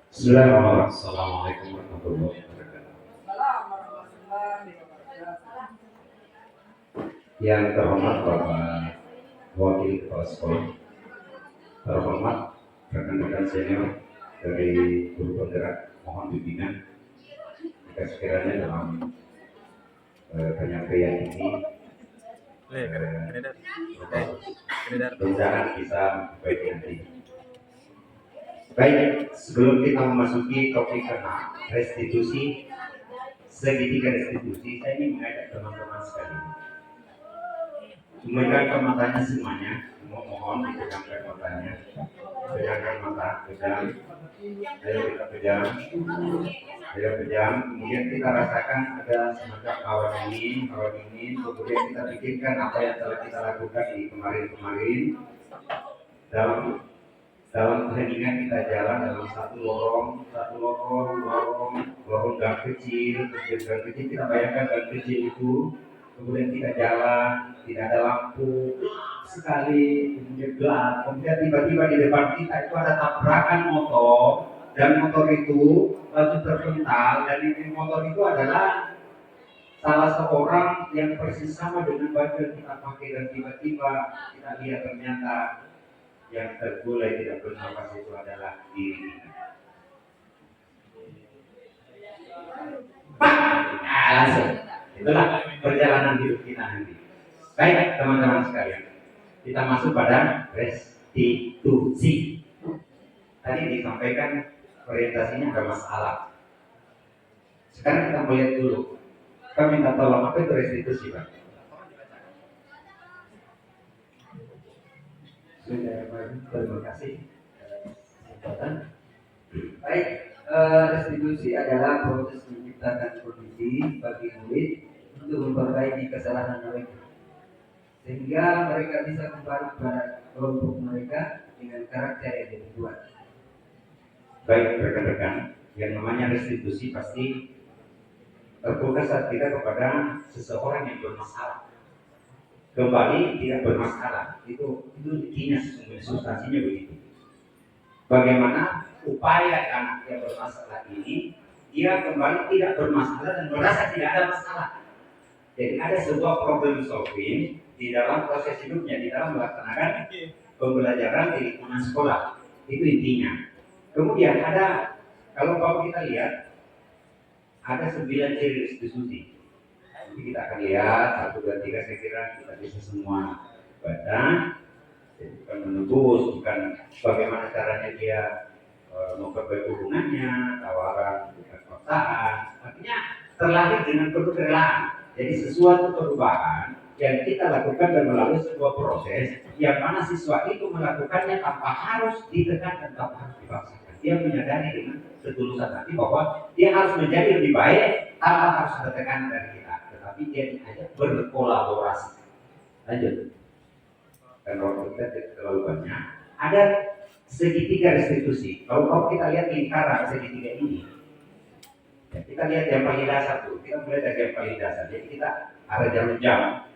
Bismillahirrahmanirrahim. Assalamualaikum warahmatullahi wabarakatuh. Yang terhormat Bapak Wakil Kepala Sekolah, terhormat rekan-rekan senior dari guru penggerak, mohon bimbingan jika sekiranya dalam penyampaian ini rencana bisa baik nanti. Baik, sebelum kita memasuki topik kena restitusi, segitiga restitusi, saya ingin mengajak teman-teman sekalian memegangkan matanya semuanya. Mohon dipegangkan matanya, pegangkan mata, pejam, ayo kita pejam, kemudian kita rasakan ada semacam awan dingin, kemudian kita pikirkan apa yang telah kita lakukan di kemarin-kemarin. Dalam keheningan kita jalan dalam satu lorong gang kecil, kita bayangkan gang kecil itu, kemudian kita jalan, tidak ada lampu sekali, kemudian gelap, kemudian tiba-tiba di depan kita itu ada tabrakan motor, dan motor itu lalu terpental, dan di motor itu adalah salah seorang yang persis sama dengan baju yang kita pakai, dan tiba-tiba kita lihat ternyata yang tergulai tidak bernafas itu adalah diri kita. Langsung. Itulah perjalanan hidup kita nanti. Baik teman-teman sekalian, kita masuk pada restitusi. Tadi disampaikan orientasinya ada masalah. Sekarang kita melihat dulu. Kita minta tolong, apa itu restitusi, Pak? Sudah, terima kasih. Baik, restitusi adalah proses menciptakan kondisi bagi murid untuk memperbaiki kesalahan mereka, sehingga mereka bisa kembali kepada kelompok mereka dengan karakter yang dibuat. Baik rekan-rekan, yang namanya restitusi pasti terfokus saat kita kepada seseorang yang bermasalah. kembali tidak bermasalah. Itu intinya sesungguhnya, substansinya begitu. Bagaimana upaya anak yang bermasalah ini dia kembali tidak bermasalah dan merasa tidak ada masalah. Jadi ada sebuah problem solving di dalam proses hidupnya, di dalam melaksanakan pembelajaran di lingkungan sekolah. Itu intinya. Kemudian ada, kalau kita lihat ada 9 ciri restitusi. Nanti kita akan lihat 1, 2, 3, saya kira kita bisa semua baca. Jadi bukan menembus, bukan bagaimana caranya dia memperbaiki hubungannya, tawaran, bukan paksaan. Artinya terlahir dengan penuh kerelaan. Jadi sesuatu perubahan yang kita lakukan dan melalui sebuah proses yang mana siswa itu melakukannya tanpa harus ditekan dan tanpa harus dipaksakan. Dia menyadari dengan ketulusan hati bahwa dia harus menjadi lebih baik tanpa harus ada tekanan dari kita. Tetapi dia diajak berkolaborasi. Lanjut. Dan waktu kita tidak terlalu banyak. Ada segitiga restitusi. Kalau kita lihat lingkaran segitiga ini, ya, kita lihat yang paling dasar tuh. Kita mulai dari yang paling dasar. Jadi kita ada jam-jam.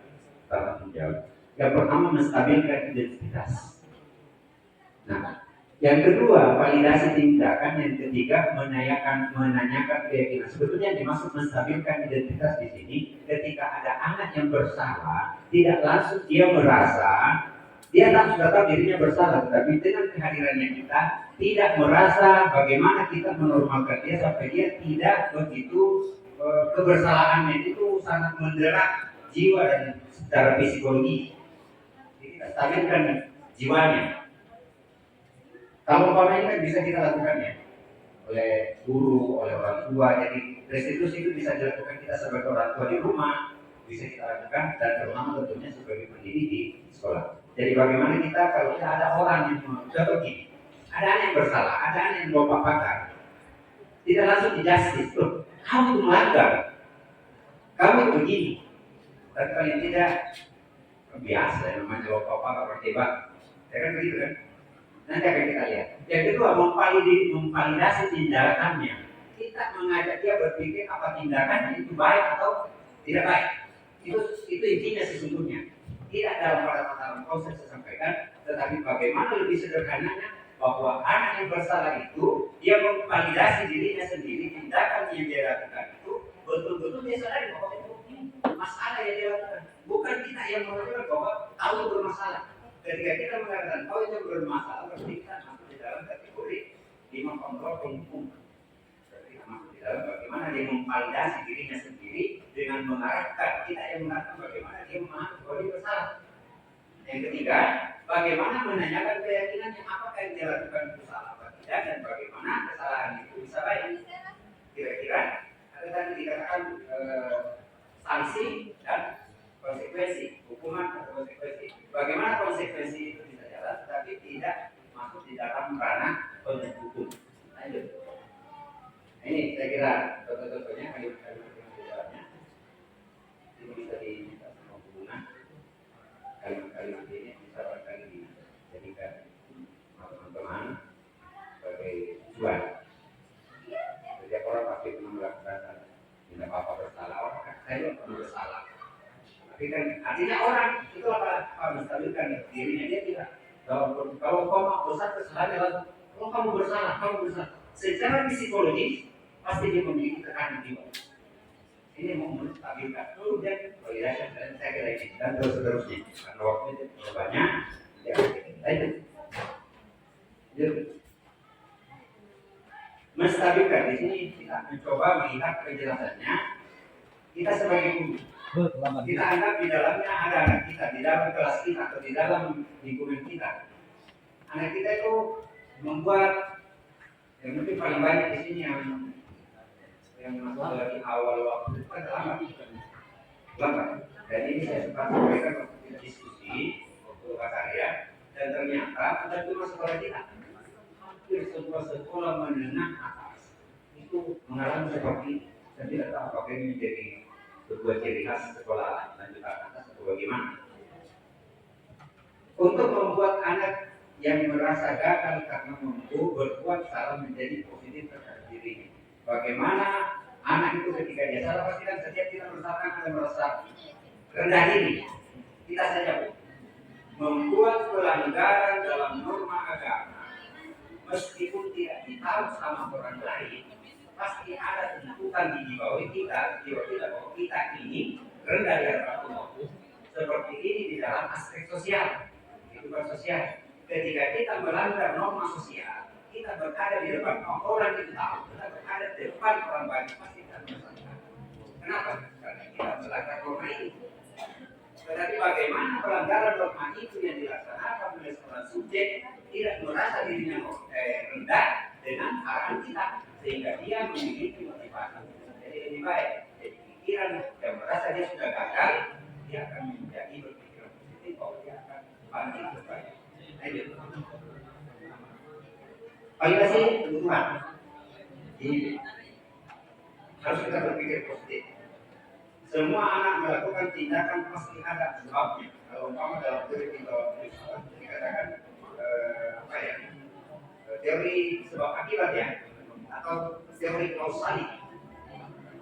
Yang pertama menstabilkan identitas. Nah, yang kedua validasi tindakan. Yang ketiga menanyakan keyakinan. Sebetulnya yang dimaksud menstabilkan identitas di sini, ketika ada anak yang bersalah, tidak langsung dia merasa dia sudah tahu dirinya bersalah, tetapi dengan kehadirannya kita tidak merasa bagaimana kita menormalkan dia sampai dia tidak begitu kebersalahannya itu sangat mendera jiwa dan secara psikologi. Jadi kita stabilkan jiwanya. Kalau umpamanya kan bisa kita lakukan ya oleh guru, oleh orang tua. Jadi restitusi itu bisa dilakukan kita sebagai orang tua di rumah, bisa kita lakukan dan terutama tentunya sebagai pendidik di sekolah. Jadi bagaimana kita kalau kita ada orang yang contoh gini, ada anak yang bersalah, ada anak yang bawa pakar, tidak langsung di justice, loh, kamu itu melanggar, kamu itu begini, tapi paling tidak biasa yang namanya bawa pakar berdebat, ya kan begitu kan? Nanti akan kita lihat. Yang kedua memvalidasi tindakannya. Kita mengajak dia berpikir apa tindakannya itu baik atau tidak baik. Itu intinya sesungguhnya. Tidak dalam proses saya sampaikan, tetapi bagaimana lebih sederhananya bahwa anak yang bersalah itu dia memvalidasi dirinya sendiri, tindakan yang dia lakukan itu betul-betul dia sadari bahwa itu masalah yang dia lakukan. Bukan kita yang mengatakan bahwa tahu itu bermasalah. Ketika kita mengatakan tahu itu bermasalah, berarti kita masuk di dalam kategori lima kontrol hukum. Berarti kita masuk di dalam bagaimana dia memvalidasi dirinya sendiri dengan mengarahkan kita yang mengatakan bagaimana dia memahami bahwa dia bersalah. Yang ketiga, bagaimana menanyakan keyakinannya apakah yang dia lakukan itu salah atau tidak dan bagaimana kesalahan itu bisa baik. Kira-kira ada tadi dikatakan sanksi dan konsekuensi, hukuman atau konsekuensi. Bagaimana konsekuensi itu bisa jalan tetapi tidak masuk di dalam ranah hukum. Lanjut. Ini saya kira contoh-contohnya kalimat-kalimat yang dijalannya ini bisa diminta sama hubungan. Kalimat-kalimat ini bisa barangkali dijadikan teman-teman sebagai tujuan. Setiap orang pasti pernah melakukan tidak apa-apa bersalah. Orang saya pernah bersalah. Tapi kan artinya orang itu apa menstabilkan dirinya dia tidak. Kalau kamu besar kesalahannya langsung, kalau kamu bersalah. Secara psikologis pasti dia memiliki tekanan jiwa. Ini mau menstabilkan. Kemudian validasi dan saya kira ini dan terus-terusnya. Karena waktunya terlalu banyak. Ya, lanjut. Menstabilkan di sini kita mencoba melihat penjelasannya. Kita sebagai guru, kita anggap di dalamnya ada anak kita, di dalam kelas kita atau di dalam lingkungan kita. Anak kita itu membuat yang mungkin paling banyak di sini yang masuk lagi awal waktu itu kan lambat. Dan ini saya sempat sampaikan waktu kita diskusi waktu karya dan ternyata bukan cuma sekolah kita, hampir sekolah menengah atas itu mengalami seperti ini. Saya tidak tahu apakah ini menjadi sebuah ciri khas sekolah lanjutan atas atau bagaimana. Untuk membuat anak yang merasa gagal karena mampu berbuat salah menjadi positif terhadap dirinya. Bagaimana anak itu ketika dia salah pasti kan setiap kita bersalah ada merasa rendah diri. kita saja membuat pelanggaran dalam norma agama, meskipun tidak ditahu sama orang lain, pasti ada tuntutan di jiwa kita bahwa kita ini rendah di hadapan Allah. Seperti ini di dalam aspek sosial, kehidupan sosial. Ketika kita melanggar norma sosial, kita berada di depan orang itu tahu, kita berada di depan orang banyak, pasti kita merasakan. Kenapa? Karena kita melanggar norma itu. Tetapi bagaimana pelanggaran norma itu yang dilaksanakan oleh seorang subjek tidak merasa dirinya rendah dengan arahan kita, sehingga dia memiliki motivasi. Jadi lebih baik jadi pikiran yang merasa dia sudah gagal, dia akan menjadi berpikiran positif bahwa dia akan bangkit kembali. Validasi kebutuhan ini harus kita berpikir positif. Semua anak melakukan tindakan pasti ada sebabnya. Kalau umpama dalam teori dikatakan teori sebab akibat ya, atau teori kausaliti.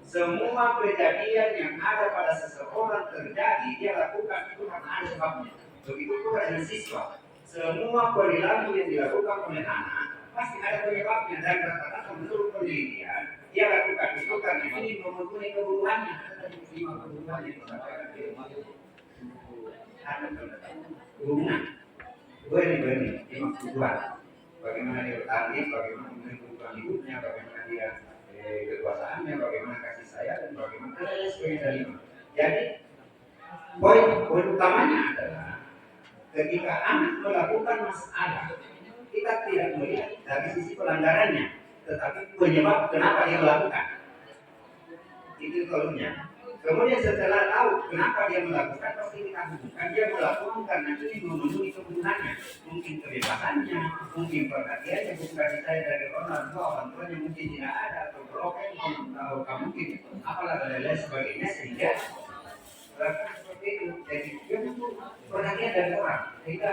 Semua kejadian yang ada pada seseorang terjadi, dia lakukan itu karena ada sebabnya. Begitu pula dengan siswa. Semua perilaku yang dilakukan oleh anak pasti ada penyebabnya, dan rata-rata menurut penelitian dia lakukan itu karena ingin memenuhi kebutuhannya. Ada 5 kebutuhan yang disampaikan di rumah itu. Ada hubungan, benih, 5 kebutuhan. Bagaimana dia bertani, bagaimana memenuhi kebutuhan hidupnya, bagaimana dia kekuasaannya, bagaimana kasih sayang, dan bagaimana sebagainya dari. Jadi poin utamanya adalah ketika anak melakukan masalah, kita tidak melihat dari sisi pelanggarannya, tetapi penyebab kenapa dia melakukan. Itu solusinya. Kemudian setelah tahu kenapa dia melakukan, pasti kita hubungkan dia melakukan karena ini memenuhi kebutuhannya, mungkin kebebasannya, mungkin perhatiannya, bukan kasih sayang dari orang tuanya mungkin tidak ada, atau broken, atau mungkin apalah dan lain sebagainya, sehingga seperti itu. Jadi dia butuh perhatian dari orang. Sehingga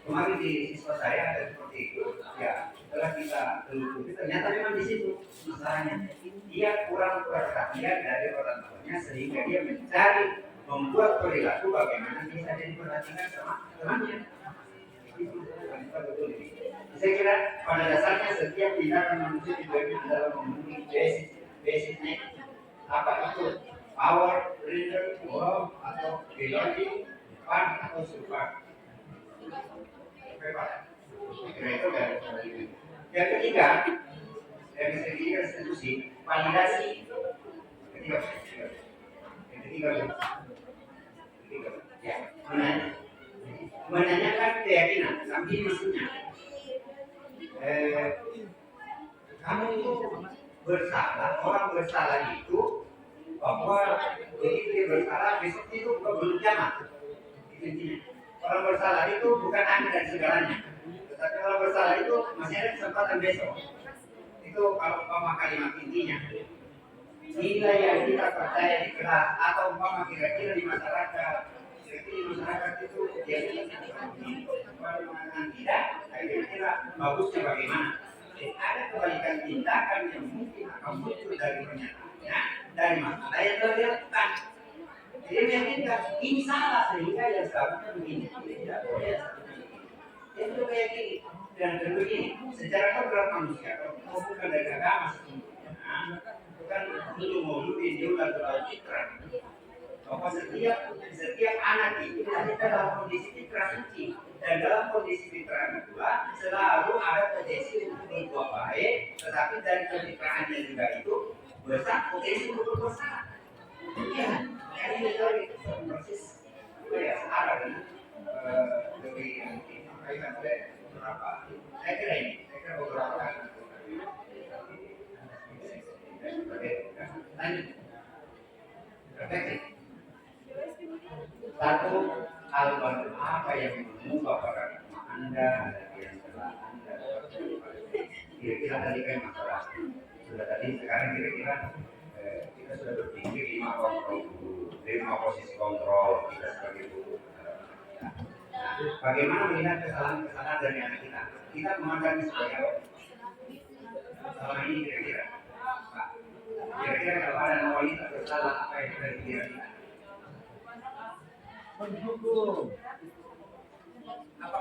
kemarin di siswa saya ada seperti itu. Ya, setelah kita telusuri ternyata memang di situ masalahnya. Dia kurang perhatian dari orang tuanya, sehingga dia mencari membuat perilaku bagaimana bisa diperhatikan sama temannya. Saya kira pada dasarnya setiap tindakan manusia tujuannya adalah memenuhi basic need. Apa itu? Power, freedom, love, atau belonging, fun, atau survive. Itu dari yang ketiga, dari segi restitusi, validasi. Ketiga, ya, menanyakan keyakinan, tapi maksudnya, kamu itu bersalah, orang bersalah itu bahwa begitu dia bersalah besok itu belum kiamat. Intinya orang bersalah itu bukan akhir dari segalanya, tetapi orang bersalah itu masih ada kesempatan besok. Itu kalau umpama kalimat intinya nilai yang kita percaya di kelas atau umpama kira-kira di masyarakat, itu biasanya kalau mengatakan tidak, kira-kira bagusnya bagaimana? Ada kebalikan tindakan yang mungkin akan muncul dari pernyataannya, dari masalah yang telah dilakukan. Dia meyakinkan ini salah, sehingga yang seharusnya begini tidak boleh. Dia juga meyakini dan begini secara kodrat manusia, kalau bukan dari agama sebetulnya, bukan untuk melalui diulang dalam fitrah. Bahwa setiap anak itu ada dalam kondisi fitrah suci, dan dalam kondisi fitrah itulah selalu ada potensi untuk berbuat baik, tetapi dari kefitrahannya juga itu besar potensi untuk berbuat salah. Ya, jadi itu persis ya setara dengan teori yang disampaikan oleh beberapa. Saya kira beberapa kali. Lanjut. Refleksi. Satu hal baru apa yang mengubah paradigma Anda dari yang telah Anda kira-kira tadi kan masalah sudah tadi, sekarang kira-kira kita sudah berpikir 5 kontrol dulu, 5 posisi kontrol kita sebagai guru. Bagaimana melihat kesalahan-kesalahan dari anak kita? Kita memandangnya sebagai apa? Selama ini kira-kira Pak, kira-kira kalau ada wanita bersalah apa yang kita dikira kita? Apa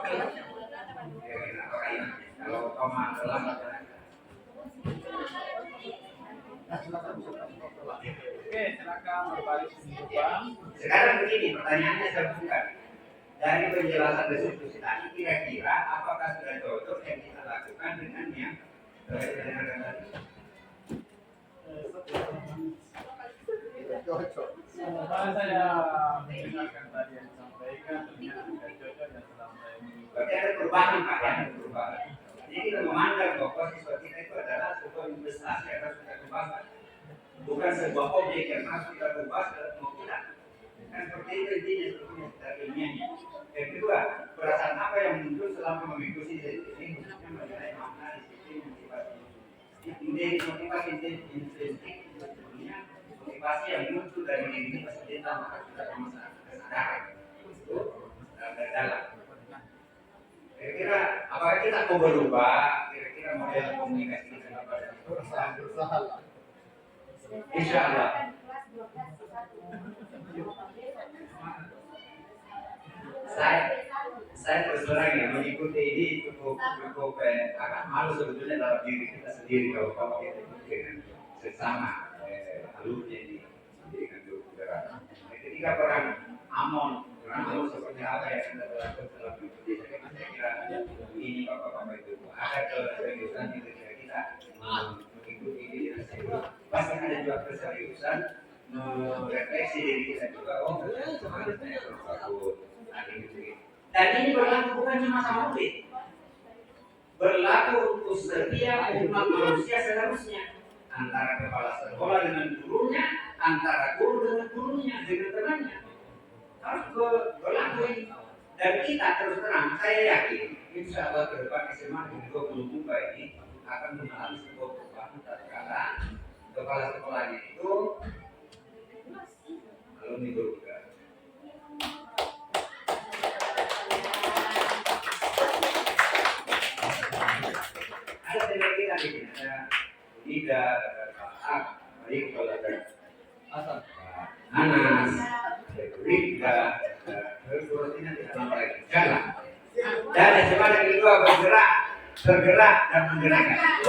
kalimatnya? Apa kalimatnya? Kalau koma terlambat. Oke, silakan berbalik penumpang. Sekarang begini, pertanyaannya saya bukan. Dari penjelasan diskusi tadi, kira-kira apakah sudah cocok yang kita lakukan dengan yang dengan tadi? Setelah saya mendengarkan tadi yang disampaikan, ternyata tidak cocok dan setelah saya Berarti ada perubahan Pak, ya, ada perubahan. Jadi kita memandang bahwa siswa kita itu adalah sebuah investasi yang harus kita kembangkan, bukan sebuah objek yang harus kita ubah mau kita. Kan seperti itu intinya sebetulnya dari ilmiahnya. Yang kedua, perasaan apa yang muncul selama mengikuti ini khususnya mengenai makna disiplin motivasi intrinsik sebetulnya motivasi yang muncul dari diri kita sendiri tanpa kita kesadaran itu dalam. Kira-kira apakah kita mau berubah? Kira-kira model komunikasi kita pada berusaha. Insya Allah. Saya terus terang ya mengikuti ini cukup agak malu sebetulnya dalam diri kita sendiri kalau kita ikut dengan sesama alumni ini dengan saudara. Ketika perang Amon seperti apa yang kita lakukan dalam mengikuti saya kira ini bapak-bapak itu ada keseriusan di negara kita mengikuti ini dengan serius. Pasti ada juga keseriusan merefleksi diri kita juga semangat saya bagus. Dan ini berlaku bukan cuma sama murid, berlaku untuk setiap umat manusia seharusnya, antara kepala sekolah dengan gurunya, antara guru dengan gurunya, dengan temannya, harus berlaku ini. Dan kita terus terang, saya yakin, insya Allah ke depan SMA di 20 Muka ini akan mengalami sebuah perubahan tatkala kepala sekolahnya itu alumni guru juga. Ada kita di sini, ada Ida, ada Pak baik kalau ada Anas, Rika, Rina tidak lama lagi jalan. Dan SMA yang kedua bergerak dan menggerakkan.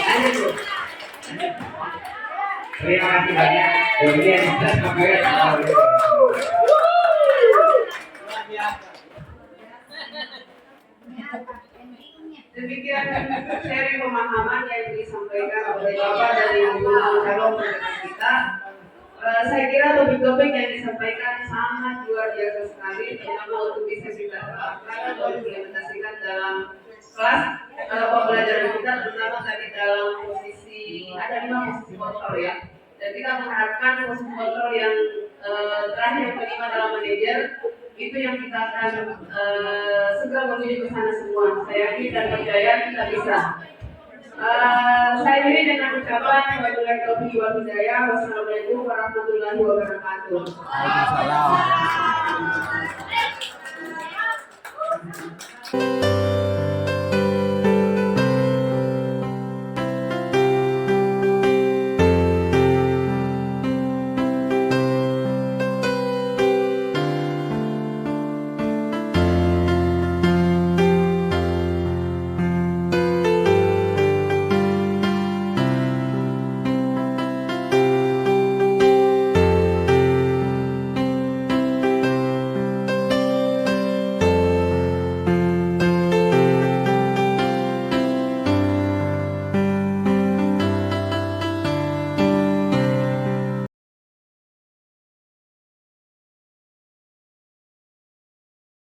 Lanjut Bu. Terima kasih banyak. Kemudian kita sampaikan. Demikian sharing pemahaman yang disampaikan oleh Bapak dari calon pendengar kita. Saya kira topik-topik yang disampaikan sangat luar biasa sekali, terutama untuk bisa kita terapkan atau implementasikan dalam kelas pembelajaran kita, terutama tadi dalam posisi ada 5 posisi kontrol ya. Dan kita mengharapkan posisi kontrol yang terakhir yang kelima dalam manajer itu yang kita akan segera menuju ke sana semua. Saya yakin dan percaya kita bisa. Saya beri dengan ucapan wabillahi taufiq wal hidayah. Wassalamualaikum warahmatullahi wabarakatuh. Waalaikumsalam.